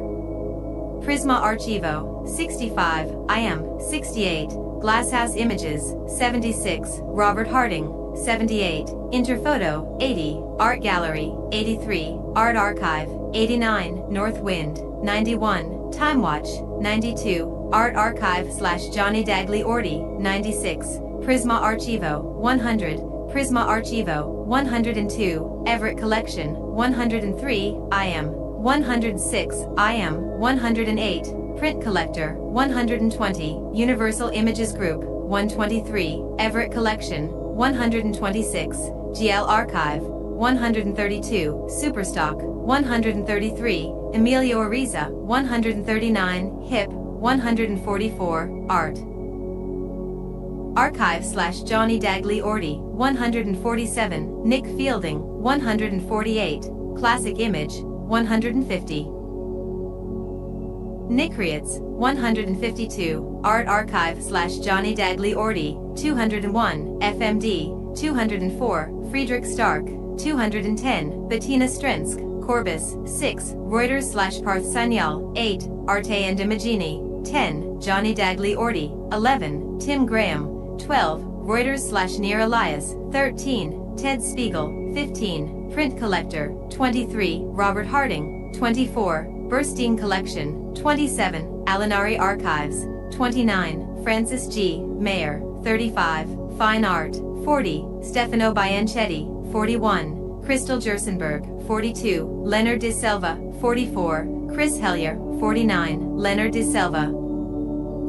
[SPEAKER 1] Prisma Archivo, 65, IM, 68, Glasshouse Images, 76, Robert Harding, 78, Interphoto, 80, Art Gallery, 83, Art Archive, 89, North Wind, 91, Time Watch, 92, Art Archive / Johnny Dagli Ordi, 96, Prisma Archivo, 100, Prisma Archivo, 102, Everett Collection, 103, IM, 106, IM, 108, Print Collector, 120, Universal Images Group, 123, Everett Collection, 126, GL Archive, 132, Superstock, 133, Emilio Ariza, 139, HIP, 144, Art Archive / Johnny Dagli Ordi, 147, Nick Fielding, 148, Classic Image, 150. Nicriets, 152, Art Archive / Johnny Dagli Ordi, 201, FMD, 204, Friedrich Stark, 210, Bettina Strensk, Corbis, 6, Reuters / Parth Sanyal, 8, Arte and Imagini, 10, Johnny Dagli Ordi, 11, Tim Graham, 12, Reuters / Near Elias, 13, Ted Spiegel, 15, Print Collector, 23, Robert Harding, 24, Burstein Collection, 27, Alinari Archives, 29, Francis G. Mayer, 35, Fine Art, 40, Stefano Bianchetti, 41, Crystal Gersenberg, 42, Leonard de Selva, 44, Chris Hellier, 49, Leonard de Selva,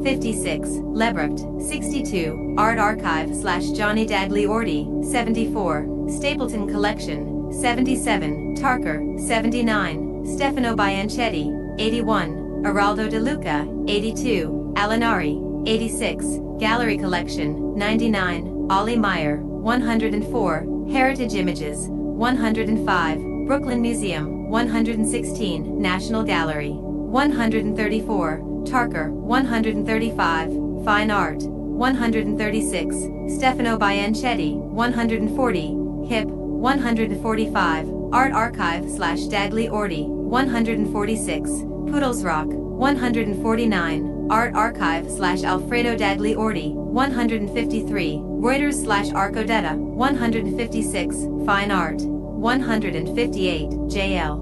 [SPEAKER 1] 56, Lebrecht, 62, Art Archive / Johnny Dagli Ordi, 74, Stapleton Collection, 77, Tarker, 79, Stefano Bianchetti, 81, Araldo de Luca, 82, Alinari, 86, Gallery Collection, 99, Ollie Meyer, 104, Heritage Images, 105, Brooklyn Museum, 116, National Gallery, 134, Tarker, 135, Fine Art, 136, Stefano Bianchetti, 140, Hip, 145, Art Archive/Dagli Orti, 146, Poodlesrock, 149, Art Archive/Alfredo Dagli Orti, 153, Reuters/Arcodetta, 156, Fine Art, 158, JL.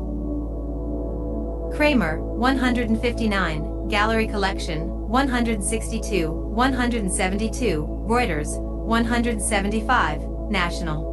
[SPEAKER 1] Kramer, 159, Gallery Collection, 162, 172, Reuters, 175, National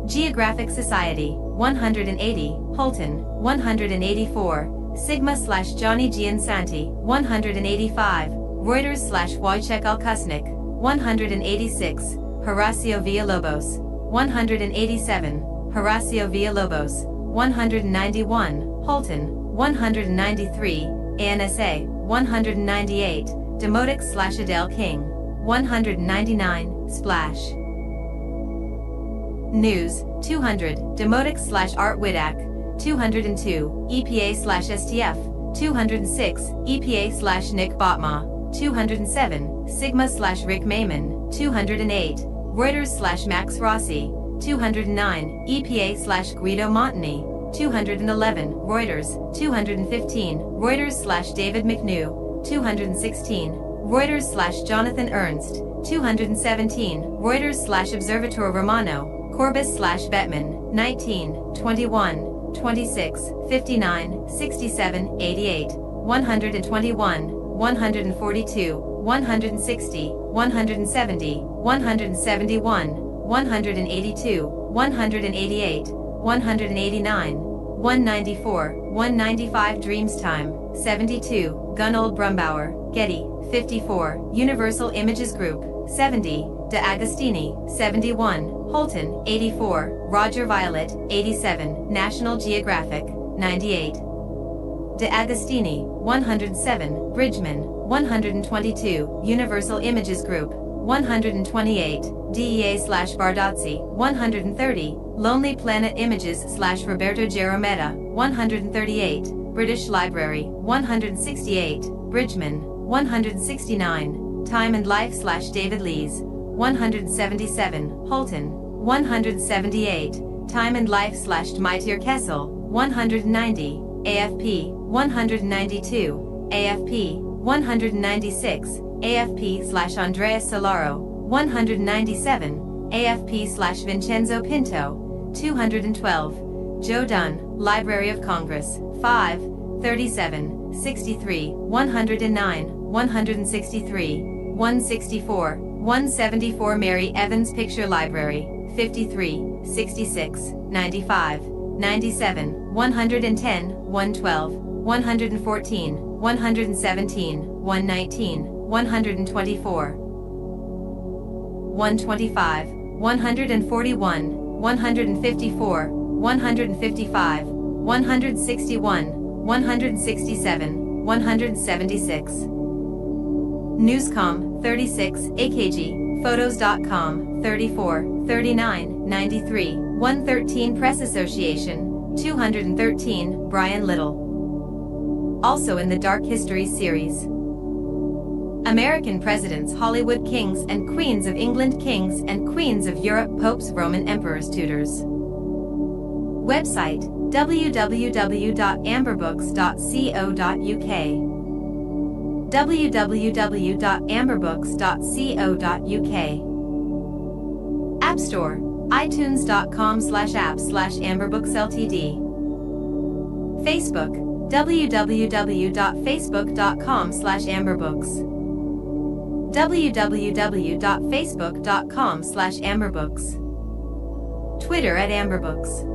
[SPEAKER 1] Geographic Society, 180, Holton, 184, Sigma/Johnny Giansanti, 185, Reuters/Wojciech Alkusnik, 186, Horacio Villalobos, 187, Horacio Villalobos, 191, Holton, 193, ANSA, 198, Demotic/Adele King, 199, Splash News, 200, Demotic/Art Widak, 202, EPA/STF, 206, EPA/Nick Botma, 207, Sigma/Rick Mayman, 208, Reuters/Max Rossi, 209, EPA/Guido Montani, 211, Reuters, 215, Reuters/David McNew, 216, Reuters/Jonathan Ernst, 217, Reuters/Observatore Romano, Corbis/Bettman, 19, 21, 26, 59, 67, 88, 121, 142, 160, 170, 171, 182, 188, 189, 194, 195 Dreamstime, 72, Gunold Brumbauer, Getty, 54, Universal Images Group, 70, De Agostini, 71, Holton, 84, Roger Violet, 87, National Geographic, 98. De Agostini, 107, Bridgman, 122, Universal Images Group, 128, DEA/Bardazzi, 130, Lonely Planet Images/Roberto Gerometta, 138, British Library, 168, Bridgman, 169, Time and Life/David Lees, 177, Holton, 178, Time and Life/Dmitry Kessel, 190, AFP, 192, AFP, 196, AFP/Andrea Solaro, 197, AFP/Vincenzo Pinto, 212, Joe Dunn, Library of Congress, 5, 37, 63, 109, 163, 164, 174 Mary Evans Picture Library, 53, 66, 95, 97, 110, 112, 114, 117, 119, 124, 125, 141, 154, 155, 161, 167, 176. Newscom, 36, AKG, Photos.com, 34, 39, 93, 113 Press Association, 213, Brian Little. Also in the Dark Histories series. American Presidents, Hollywood Kings and Queens of England, Kings and Queens of Europe, Popes, Roman Emperors, Tudors. Website, www.amberbooks.co.uk www.amberbooks.co.uk App Store, itunes.com/apps/amberbooks.ltd Facebook, www.facebook.com/amberbooks www.facebook.com/amberbooks Twitter @amberbooks